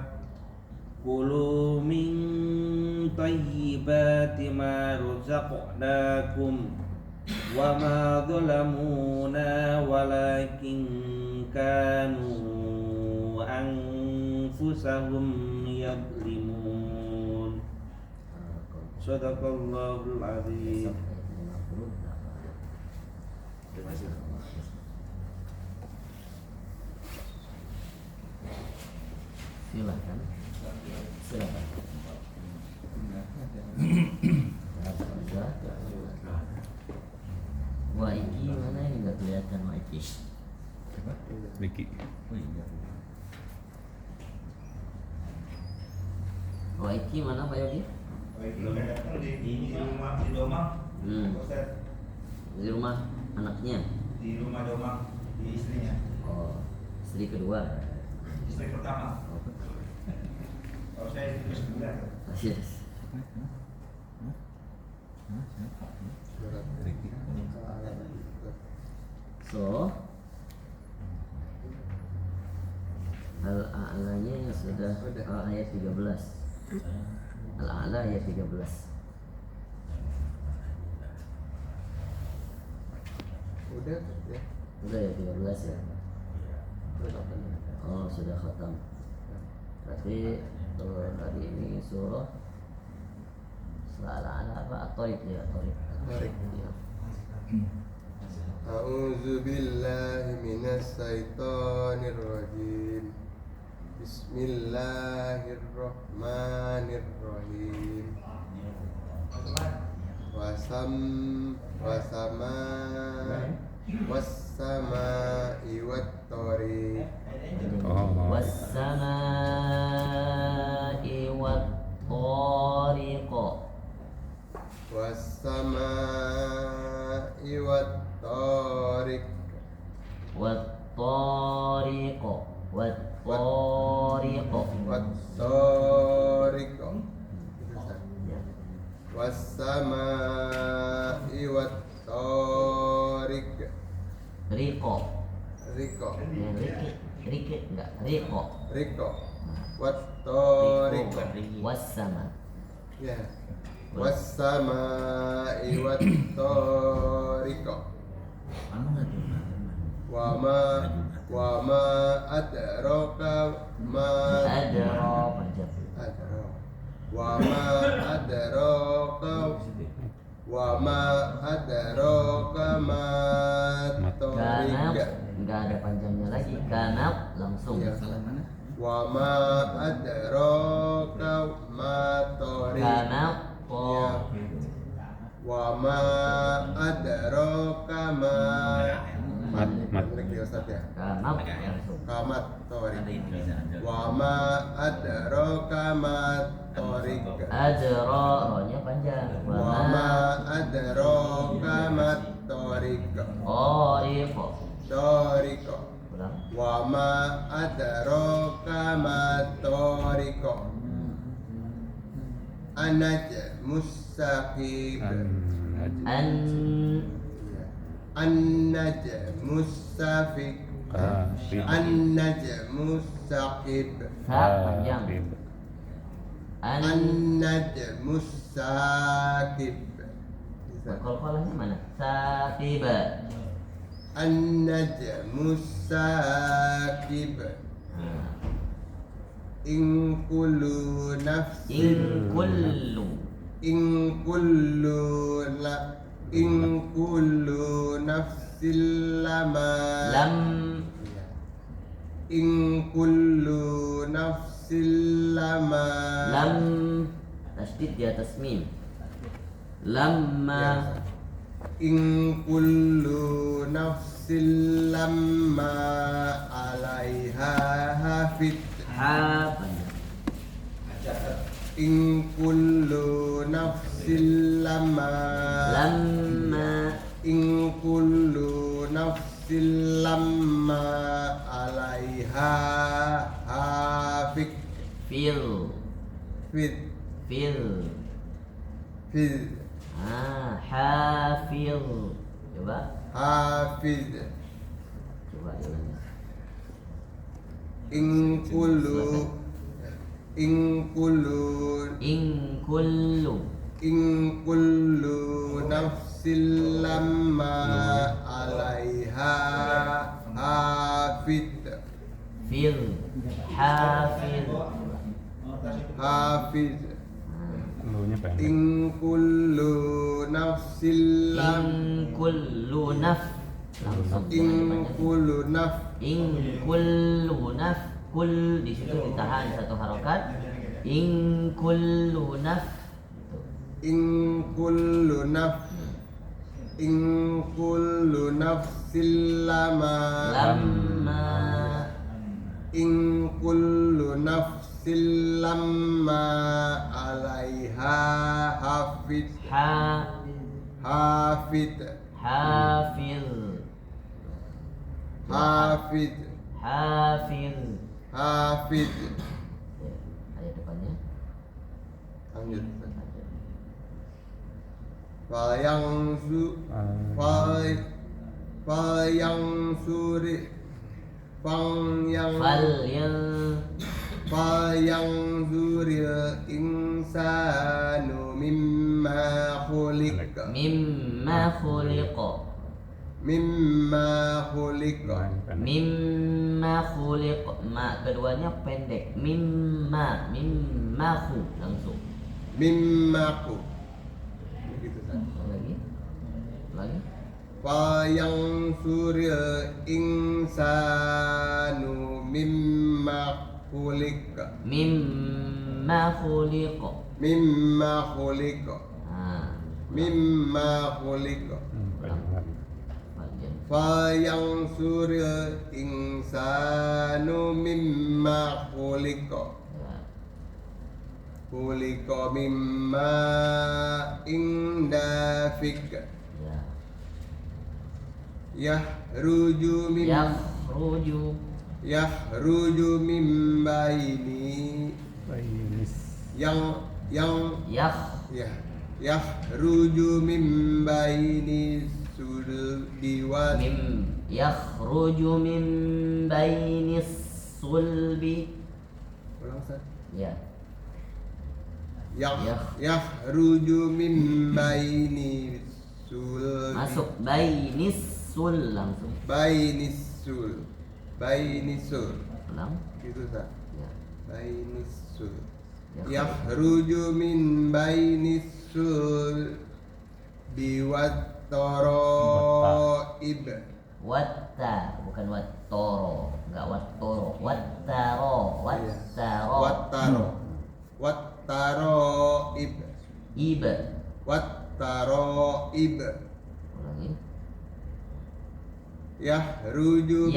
Kulu min thayyibati ma razaqnakum wa ma dhalamuna walakin kanu anfusahum yadhlimun Sadaqallahul azim. Silakan. Waiki mana ini nggak kelihatan Waiki? Wiki. Waiki mana Pak Yogi? Di rumah di Domang. Di rumah anaknya. Di rumah Domang di istrinya. Oh, istri kedua. Istri pertama. Kalau saya istri kedua. Yes. So, Al-A'lanya yang sudah ayat 13. Al-A'la ayat 13. Udah ya. Udah ya 13 ya. Oh, sudah khatam. Berarti hari ini surah Al-A'la apa? At-Tariq ya, At-Tariq. Ya. A'udzu billahi minas syaitonir rajim. Bismillahirrahmanirrahim. Wassama'i wat-tariq. Wassama'i wat-tariq. Wassama'i wat-tariq. Wat-tariq. Wat-tariq. Wat-tariq. Wassama'i wat-tariq. Riqo. Riqo. Riqo enggak? Riqo. Riqo. Wat-tariq. Wassama. Ya. Wassama'i wat-tariq. Wa ma Wa ma adraka ma Adra panjang. adra. Wa ma adraka wa ma adraka ma Kanap tariq. nggak ada panjangnya lagi. Kanap langsung. Iya. Salah mana? Wa ma adraka ma tariq. Kanap Iya. Wa ma adraka ma Lagi Ustaz ya. Kanap langsung. Kamat Ada tariq. Indonesia ada. Wa ma adraka ma tariq. Adra rohnya panjang. Wa ma adraka ma tariq. Tariq. Tariq. Ulang. Wa ma adraka ma tariq. Anaj mustaqib. An An-naj mustafik. An-naj mustaqib. Sa panjang. An An-naj mustaqib. kolkolahnya mana? Saqiba. An-naj mustaqib. In kullu nafsin In kullu in kullu nafsin lama lam in kullu nafsin lama tasdid di atas mim. Lamma in kullu nafsin lamma alaiha hafid. ha panjang. In kullu nafsin lamma in kullu nafsin lamma alaiha hafid. Fil Hafil. Coba Hafiz. Coba ulangi. In kullu nafsin lamma alaiha hafid. Fil Hafil. Hafiz. In kullu nafsin lam In kullu naf langsung. in kullu naf In kullu naf. Kul di situ ditahan satu harokat. In kullu naf. in kullu naf in kullu nafsin lama in kullu nafsin lamma alaiha hafid. Hafid. Hafil. Hafid. Hafil. Hafid. Ayat depannya. Lanjut. Falyanzuril insanu mimma khuliqa. Mimma khuliqa. Ma keduanya pendek. Mimmahu langsung. Mimmaku. Begitu kan. Lagi. Falyanzuril insanu mimma khuliqa. Mimma khuliqa. Falyanzuril insanu mimma khuliqa. Khuliqa mimma indafik. Yahruju min baini yahruju min baini sulbi wa yakhruju min baini sulbi. Ulang Ustaz. Ya. Yahruju min baini sulbi. Masuk bainis sul langsung. Bainis sul. bainisul. Ulang. Gitu Ustaz. Ya. Bainisul. Ya. Yakhruju min bainisul biwat taraib. Watta, bukan wattoro, enggak wattoro, wattaro, wattaro. Wattaroib. Ib. Wattaroib. Ulangi. Yakhruju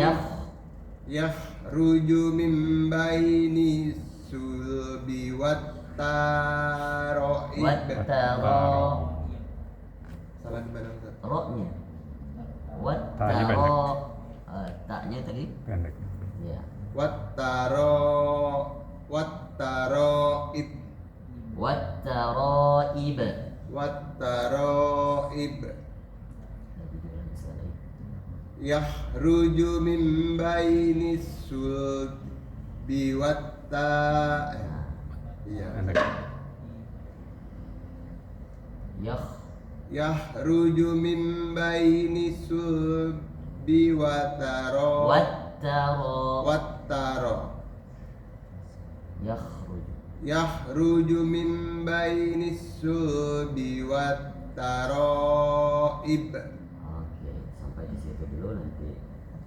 min baini sulbi wattaroib. Wattaro. Salah di mana Ustaz? Ro-nya. Ta-nya pendek. Wattaro. Ta-nya tadi? Pendek. Ya. Wattaroib. Wattaroib. Wattaroib. Yakhruju min baini sulbi Iya. Pendek. Yakhruju min baini sulbi wattaro. Yakhruju min baini sulbi wattaroib. Oke, sampai di situ dulu nanti.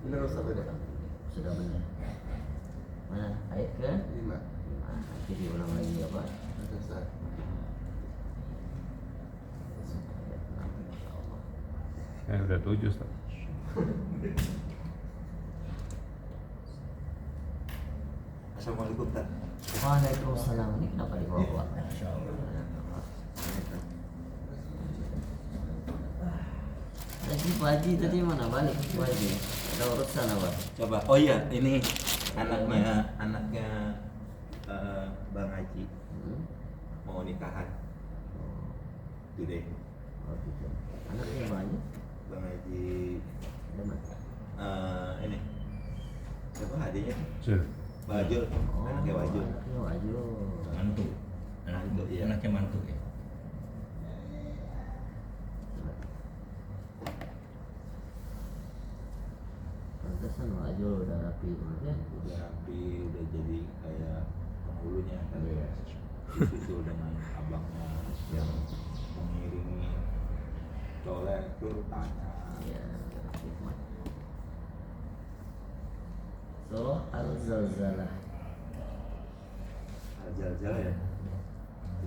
Benar Ustaz ya? Sudah benar. Mana ayat ke? 5. Nanti diulang lagi ya Pak. Ustaz. Udah 7 Ustaz. Assalamualaikum Ustaz. Waalaikumsalam. Ini kenapa dibawa? Lagi Pak Haji tadi mana balik Pak Haji? Ada urusan apa? Coba. Oh iya, ini anaknya Bang Haji mau nikahan. Gede. Oh gitu. Anaknya banyak. Bang Haji Ada mana? ini. Siapa adiknya? Zul. Bajul. Anaknya Bajul. Anaknya Wajul. Mantu. Mantu, iya. Anaknya mantu ya. Pantesan Wajul udah rapi ya. Udah rapi, udah jadi kayak penghulunya kan. Disusul dengan abangnya yang mengiringi colek tuh tanya. Ya, hikmat. Surah Al-Zalzalah. Al-Zalzalah ya.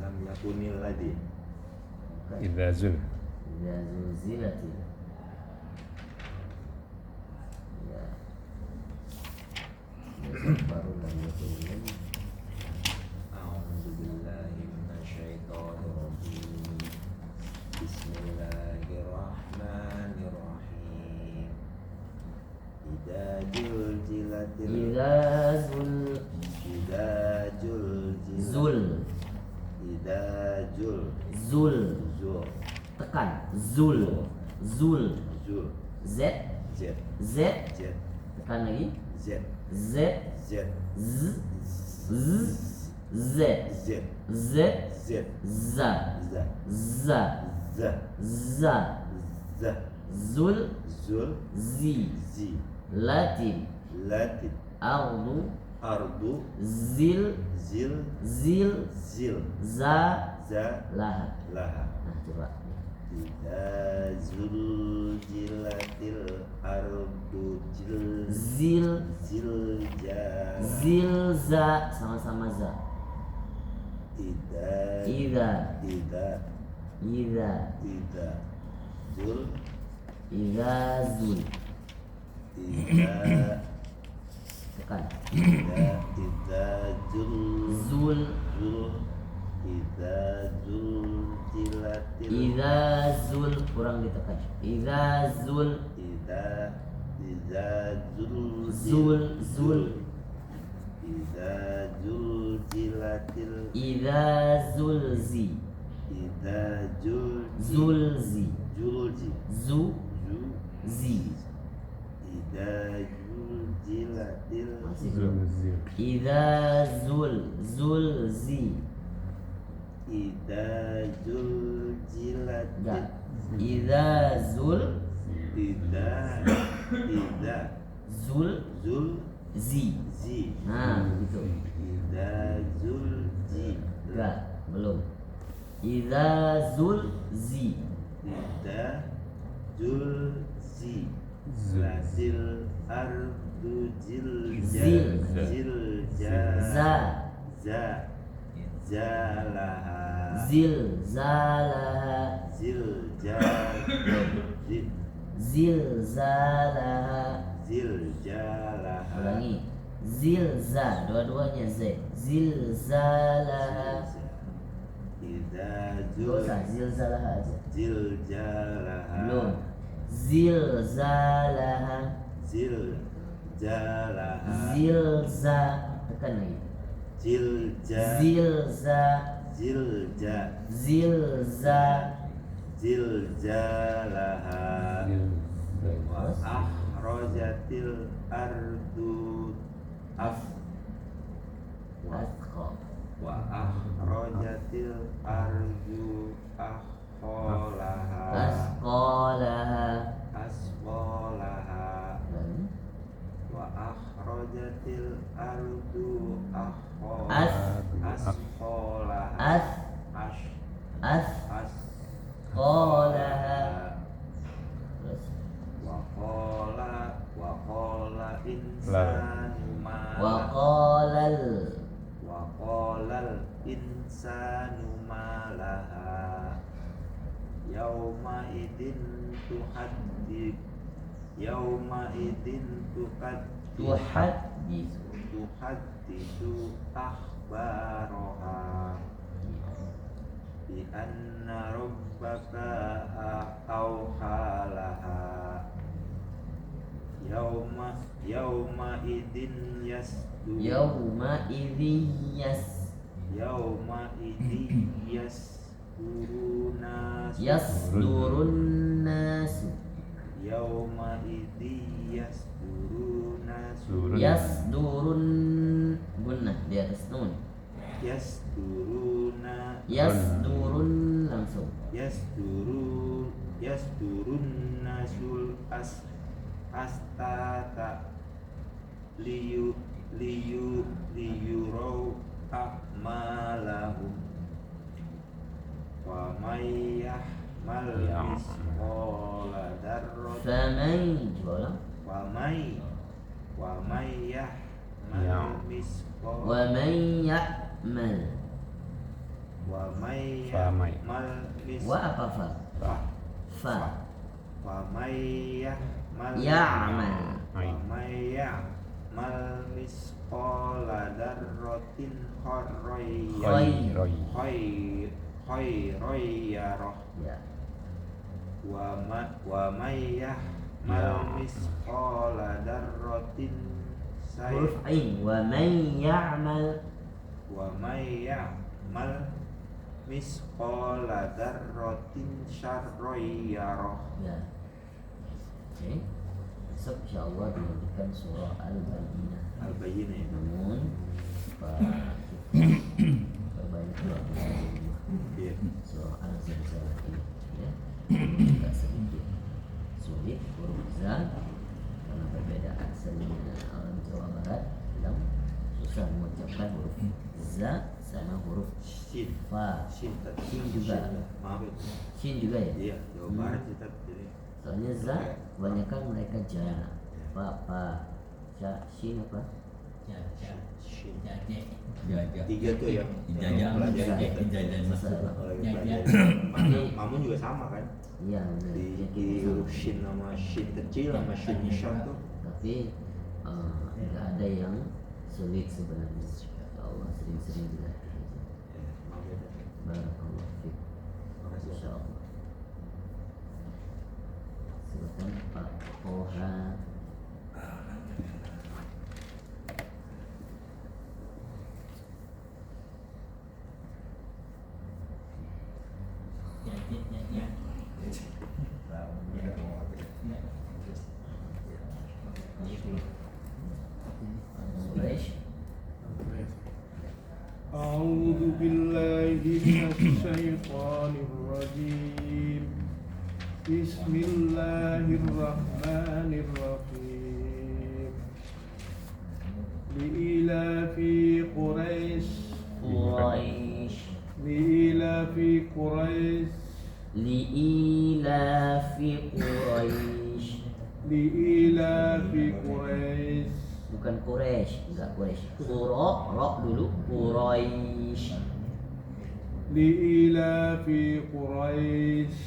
Lam yakunil ladi. Idza zul. Idza zulzilatil. Ya. Baru lam yakunil. A'udzu billahi minasyaitonir rajim. Bismillahirrahmanirrahim. Idza zulzilatil Zul. Tekan. Zul. Z. Tekan lagi. Z. Zul. Zi. Latin. Ardu. Zil. Laha. Nah coba. Idza zulzilatil ardu Zilza sama-sama za. Idza zul. Tekan. Idza zul kurang ditekan. Idza zul. Idza zulzi. Masih belum. Idza zulzi. Enggak. Idza Zul zi. zi. Nah, gitu. Idza zul zi. Enggak, belum. Idza zul zi. Idza zul zi. Lazil ardu Zil. Za. Zalaha. Zilzalaha. Zilzalaha. Ziljalaha. Ulangi. Zilza, dua-duanya z. Zilzalaha. Idza Gak usah, zilzalaha aja. Ziljalaha. Belum. Zilzalaha. Ziljalaha. Zilza. Tekan lagi. Zilja. Zilza. Zilja. Zilza. Ziljalaha. Wa akhrajatil ardu Asqa. wa akhrajatil ardu akholaha. Asqalaha. Asqolaha. Dan Wa akhrajatil ardu As- asqolaha. As- Asqalaha. Terus Wa qala insanu ma waqalal wa qalal insanu ma laha yauma idin tuhaddisu akhbaraha bi anna rabbaka awhalaha yauma idin yauma idin yasdurun nasu yasdurun gunnah di atas nun yasdurun langsung yasdurun nasul astata liyurau a'malahum wa may yahmal misqala dzarratin faman bola wa may yahmal misqala wa man ya'mal wa may Famay. yahmal wa apa fa fa wa may yahmal ya'mal wa may ya'mal misqala dzarratin khairan yarah ya wa may yahmal misqala dzarratin huruf ain wa man ya'mal wa may ya'mal misqala dzarratin syarran yarah. ya oke besok insyaallah dilanjutkan surah Al-Bayyinah. Al-Bayyinah. Namun Pak perbanyak Iya. surah Al-Zalzalah ini ya agak sedikit sulit huruf za karena perbedaan seninya orang Jawa Barat bilang susah mengucapkan huruf za sama huruf Shin. fa. Shin juga. Maaf ya. Shin juga ya. Iya, Jawa Barat kita jadi. Soalnya za kebanyakan mereka ja, pa, ja, shin apa? Shin. Jaja. Tiga tuh ya. Jaja. Mamun juga sama kan? Iya benar. Di huruf shin sama shin kecil sama shin besar tuh. Tapi nggak ada yang sulit sebenarnya. Allah sering-sering juga. Maaf ya. Barakallahu fiik. Makasih. Insyaallah. Silakan Pak Poha. أعوذ بالله من الشيطان الرجيم بسم الله الرحمن الرحيم لإيلاف قريش Quraisy. لإيلاف قريش Liilafi Quraisy. لإيلاف قريش Bukan Quraisy, enggak Quraisy. Ro dulu Quraisy. لإيلاف قريش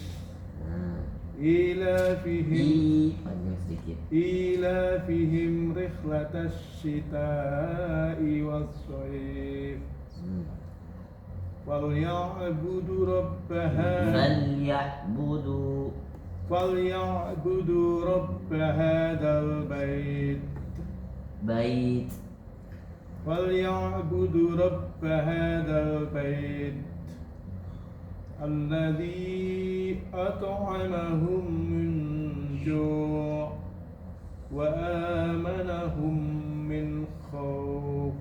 Nah, إيلافهم panjang sedikit. إيلافهم رحلة الشتاء والصيف فليعبدوا رب فليعبدوا رب هذا البيت Bait. فليعبدوا رب هذا البيت الذي أطعمهم من جوع وآمنهم من خوف.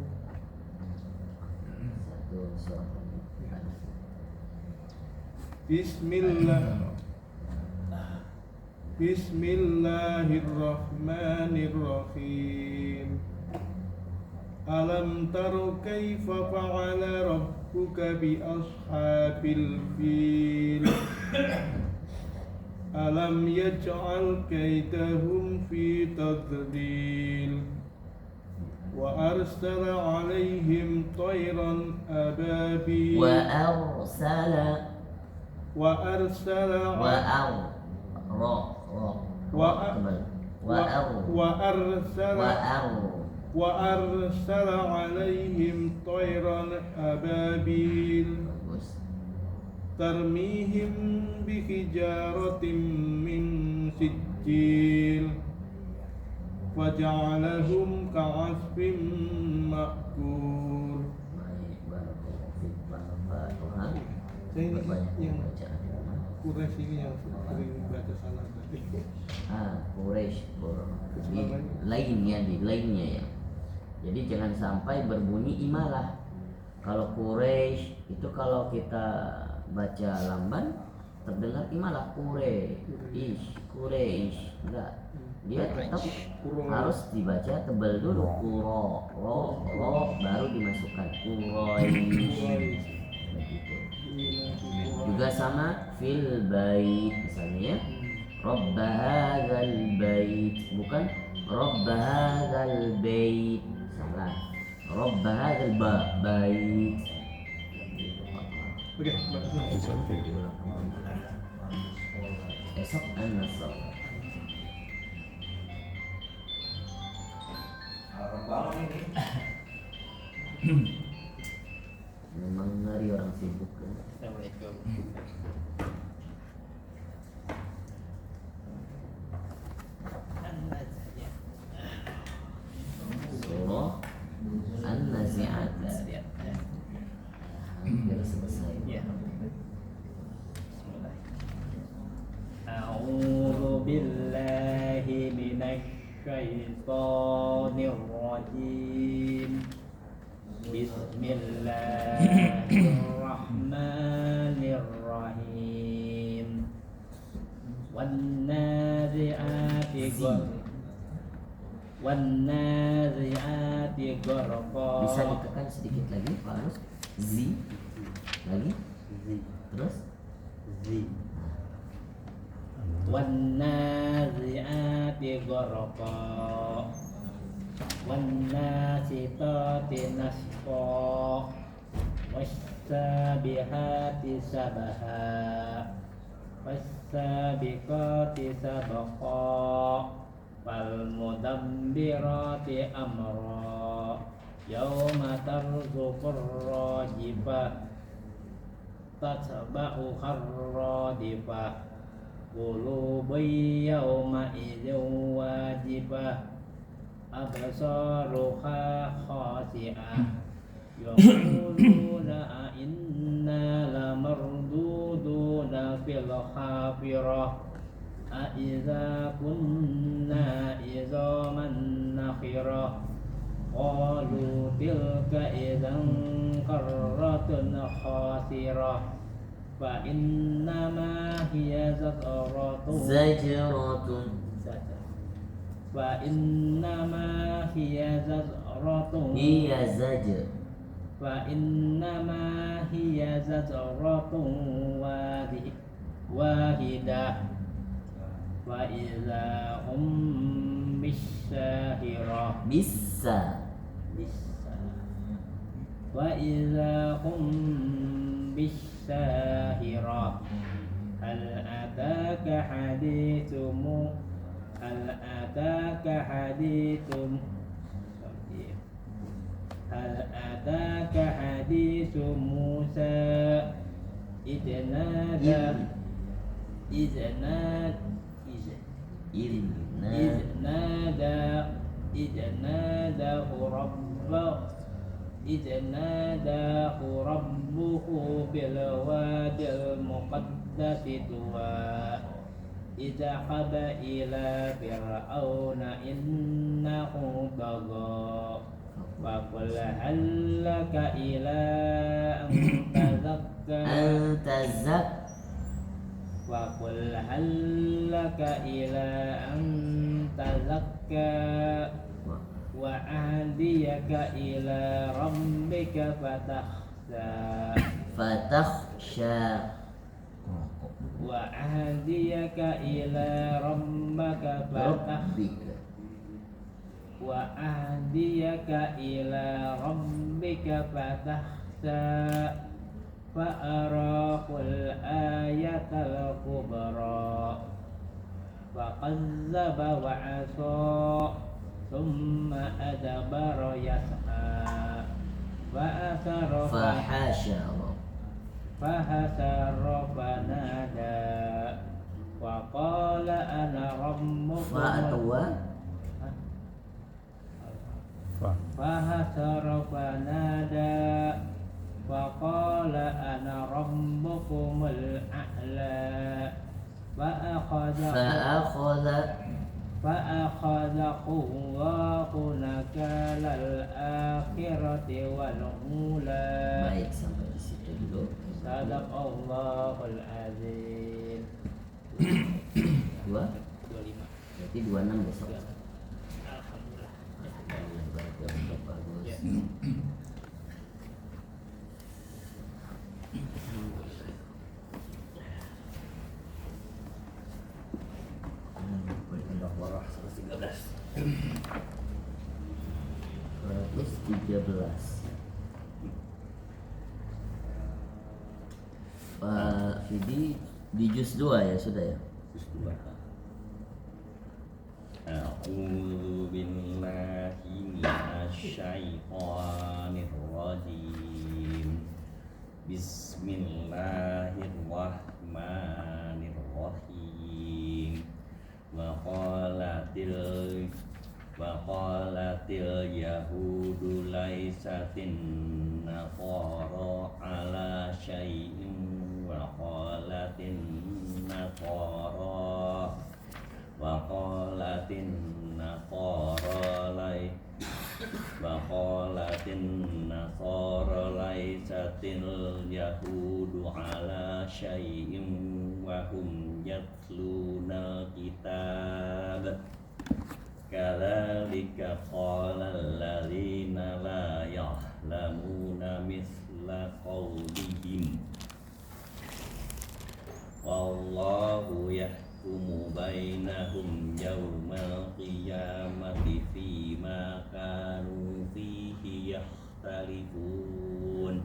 Bismillahirrahmanirrahim. Alam taro kaifa fa'ala rabbuka bi ashabil fil. Alam yaj'al kaidahum fi tadlil. Wa arsala alaihim tayran ababil. وأرسل عليهم طيرا أبابيل ترميهم بحجارة من سجيل فجعلهم كعصف مأكول. Saya ini yang Quraisy ini yang sering baca salah tadi. Quraisy lainnya ya. Jadi jangan sampai berbunyi imalah. Kalau Quraisy itu kalau kita baca lamban terdengar imalah Quraisy. Enggak. Dia tetap harus dibaca tebal dulu ro baru dimasukkan Quraisy. Juga sama fil bait misalnya ya. Rabb hadzal bait, bukan Rabb hadzal bait. Salah. Rabb hadzal bait. Oke, Esok an-nasr. Memang hari orang sibuk kan. Assalamualaikum. Surah An-Nazi'at. Hampir selesai. Ya. A'udzu billahi minasy syaithanir rajim. Bismillahirrahmanirrahim. Wan-nazi'ati gharqa. Bisa ditekan sedikit lagi, Pak Arus. Zi. Lagi. Terus Zi. Wan-nazi'ati gharqa. Wan-nasitati nasqa. Was-sabihati sabaha. Was-sabiqati sabqa. Fal-mudabbirati amra. Yauma tarzuqur rajifah. Tatba'u kharradifah. Qulubun yawma idzin wajifah. Absaruha khasi'ah. Yaquluna inna lamarduduna fil khafirah. Aiza kunna izaman nakhirah. Qalu tilka idzan karratun khasirah. Fa innama hiya zajratun. Fa innama hiya zajratun Iya saja. fa innama hiya zajratun wahidah wa idza hum bisyahirah Bisa. wa idza hum bisyahirah hal ataka hadithumu hal ataka hadithu Musa إذ ناداه ربه بالوادي المقدس طوى اذهب إلى فرعون إنه طغى فقل هل لك إلى أن تزكى وقل هل لك إلى أن تزكى وأهديك إلى ربك فتخشى وأهديك إلى ربك وأهديك إلى ربك فتخشى فأراه الآية الكبرى فكذب وعصى ثم أدبر يسعى فحشر فنادى وقال أنا ربكم فحشر فنادى وقال أنا ربكم الأعلى فأخذه الله نكال الآخرة والأولى. Baik, sampai di situ dulu. Sadaqallahul azim. 25. Berarti 26 besok. Alhamdulillah. Bagus. Al-Baqarah 113. 113. Pak Fidi di juz 2 ya sudah ya? Juz 2. A'udzu billahi minasyaitonir rajim. Bismillahirrahmanirrahim. Waqalatil yahudu laisatin nasara ala syai'in waqalatin nasara laisatil yahudu ala syai'in wa hum yatluna kitab kadzalika qala alladzina la ya'lamuna misla qawlihim wallahu yahkumu bainahum yawmal qiyamati fima kanu fihi yakhtalifun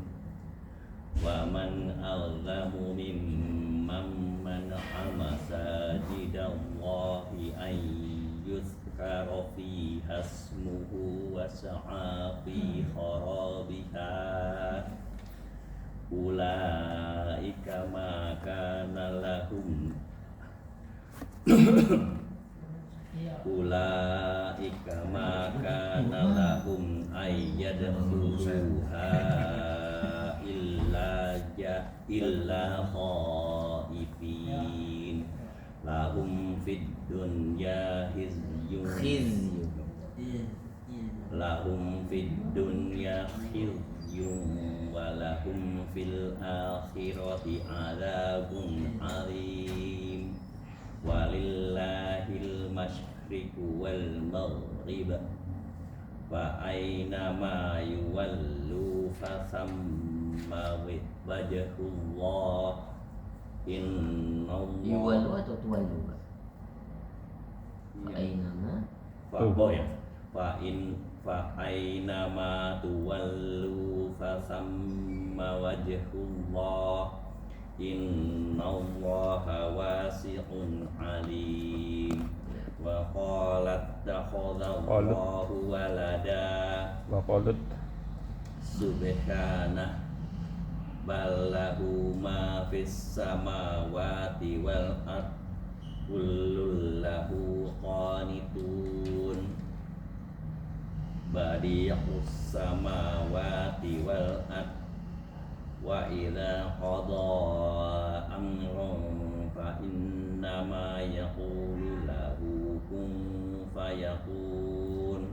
wa man azlamu mimman mana'a masajidallahi an yuzkara fiha ismuhu wa sa'a fi kharabiha ulaika ma kana lahum ayyadkhuluha illa khaifin lahum fid dunya khizyun wa lahum fil akhirati adzabun alim walillahil masyriqu wal maghrib fa aynama yuwallu fasamma wajhullah innallah Yuwalu atau tuwalu? Ainama fa aynama tuwallu fasamma wajhullah innallaha wasi'un alim wa qalat takhadallahu walada wa qalut subhanah ballahu ma fis samawati wal ard kullun lahu qanitun badi'us samawati wal ard wa idza qada amran fa innama yaqulu lahu kun fayakun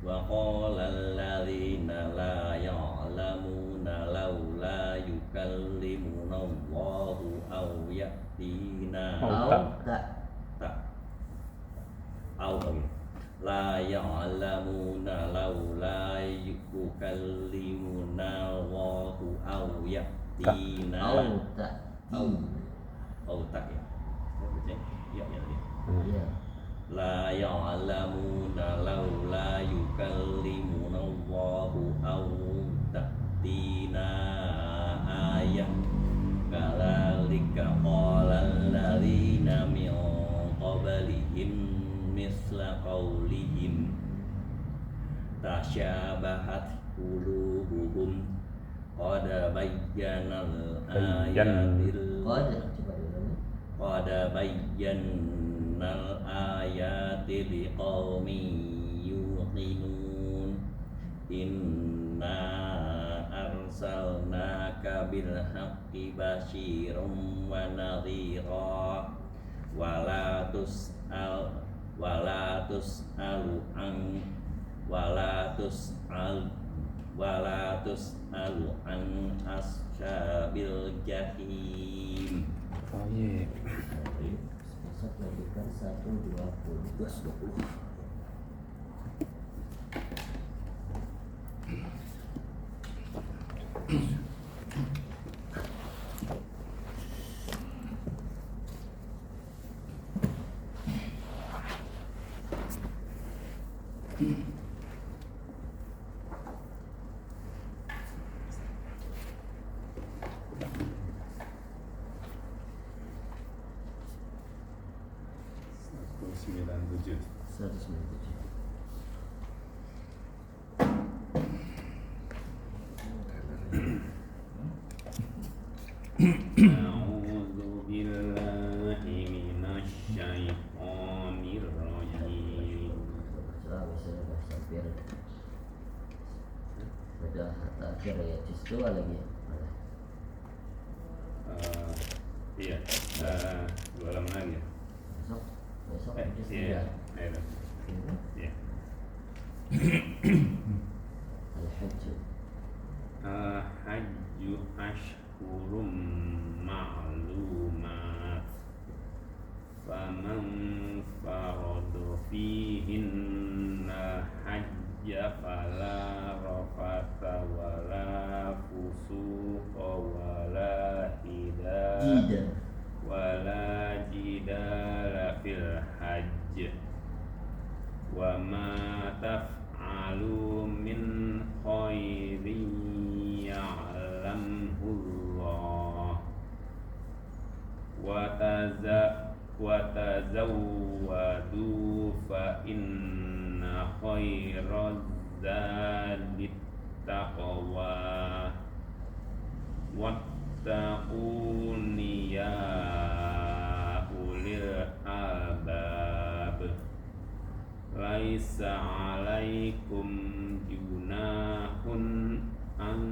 wa qala alladhina la ya'lamuna laula yukallimuna Allahu aw ya'tina la ya'lamuna laula yukallimuna Allahu aw ya'tina la ya'lamuna laula yukallimuna Allahu aw ta'tina ayah kalika qala alladhina min qablihim misla qawlihim tasyabahat qulubuhum qad bayyana al-ayatil qad bayyana al-ayati liqaumin yuqinun inna arsalnaka bil haqqi basyiran wa nadhira wala tus'alu an ashabil jahim. Besok lanjutkan 1:20. A'udzu billahi minasy syaithanir rajim. Sudah akhir ya, juz 2 lagi ya. Iya, 2 halaman lagi ya. Besok juz 3. Iya. Iya. Al-Hajj. Hajju ashhurum ma'lumat faman farada fihinna hajja fala rafata wala fusuqa wala jidala fil hajj wa ma taf'alu min khairin ya'lamhullah wa tazawwadu fa inna khairaz zadit taqwa wattaquni ya ulil albab laisa alaikum junahun an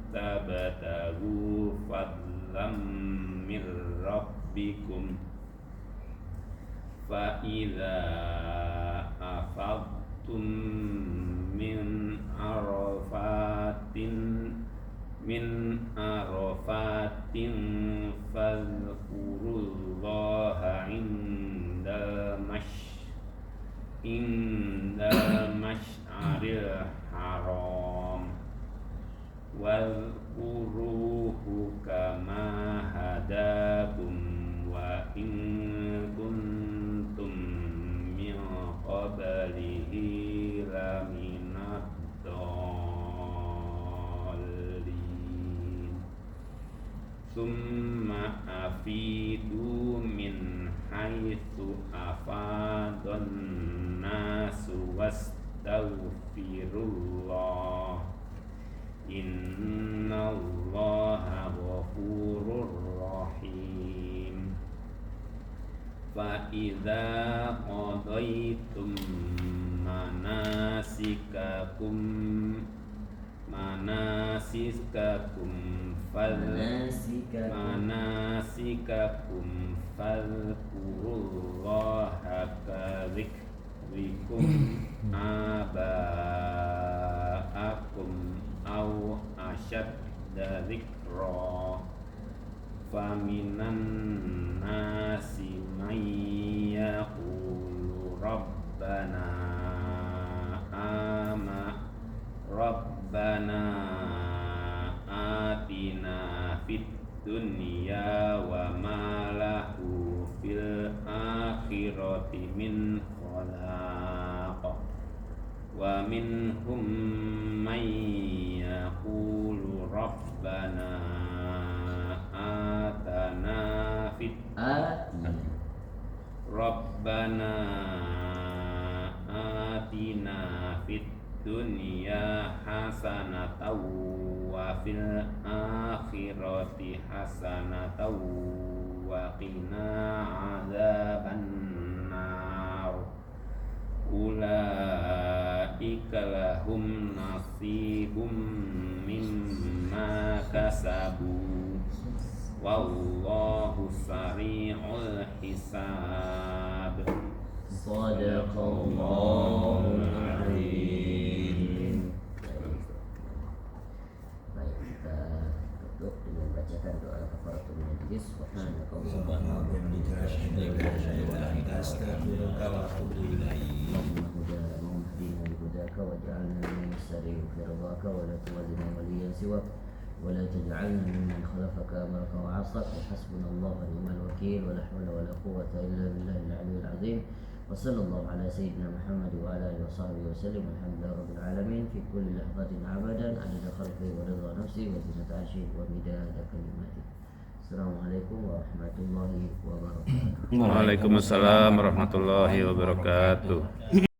tabtagu fadlam min rabbikum fa idza afadtum min arafatin fadhkurullaha indal mash'aril Mas'aril Haram Wadhkuruhu kama hadakum wa in kuntum min qablihi laminad dallin Summa afidu min haitsu afadun nasu wastaghfirullah Innallaha ghafurur rahim Fa idza qadaitum manasikakum fadhkurullaha kadzikrikum aba'akum aw asyadda dzikra faminan nasi may yaqulu Rabbana atina fid dunya wa ma lahu fil akhirati min khalaq wa minhum may yaqulu Rabbana atina fid dunya hasanatan wa fil akhirati hasanatan wa qina adzabannar ulaika lahum nasibum mimma kasabu wallahu sari'ul hisab Sadaqallahul Azim. Baik, kita tutup dengan bacakan doa kafaratul majlis. Subhanakallahumma wa bihamdika asyhadu an la ilaha illa anta astaghfiruka wa atubu ilaik. Allahumma hdina bihudaka waj'alna min as-sari'in fi ridhaka wa la tuwallina waliyan siwak ولا تجعلنا ممن خلفك أمرك وعصاك وحسبنا الله ونعم الوكيل ولا حول ولا قوة إلا بالله العلي العظيم وصلى الله على سيدنا محمد وعلى آله وصحبه وسلم والحمد لله رب العالمين في كل لحظة عبدا عدد خلقه ورضا نفسه وزنة عرشه ومداد كلماته السلام عليكم ورحمة الله وبركاته. Waalaikumsalam warahmatullahi wabarakatuh.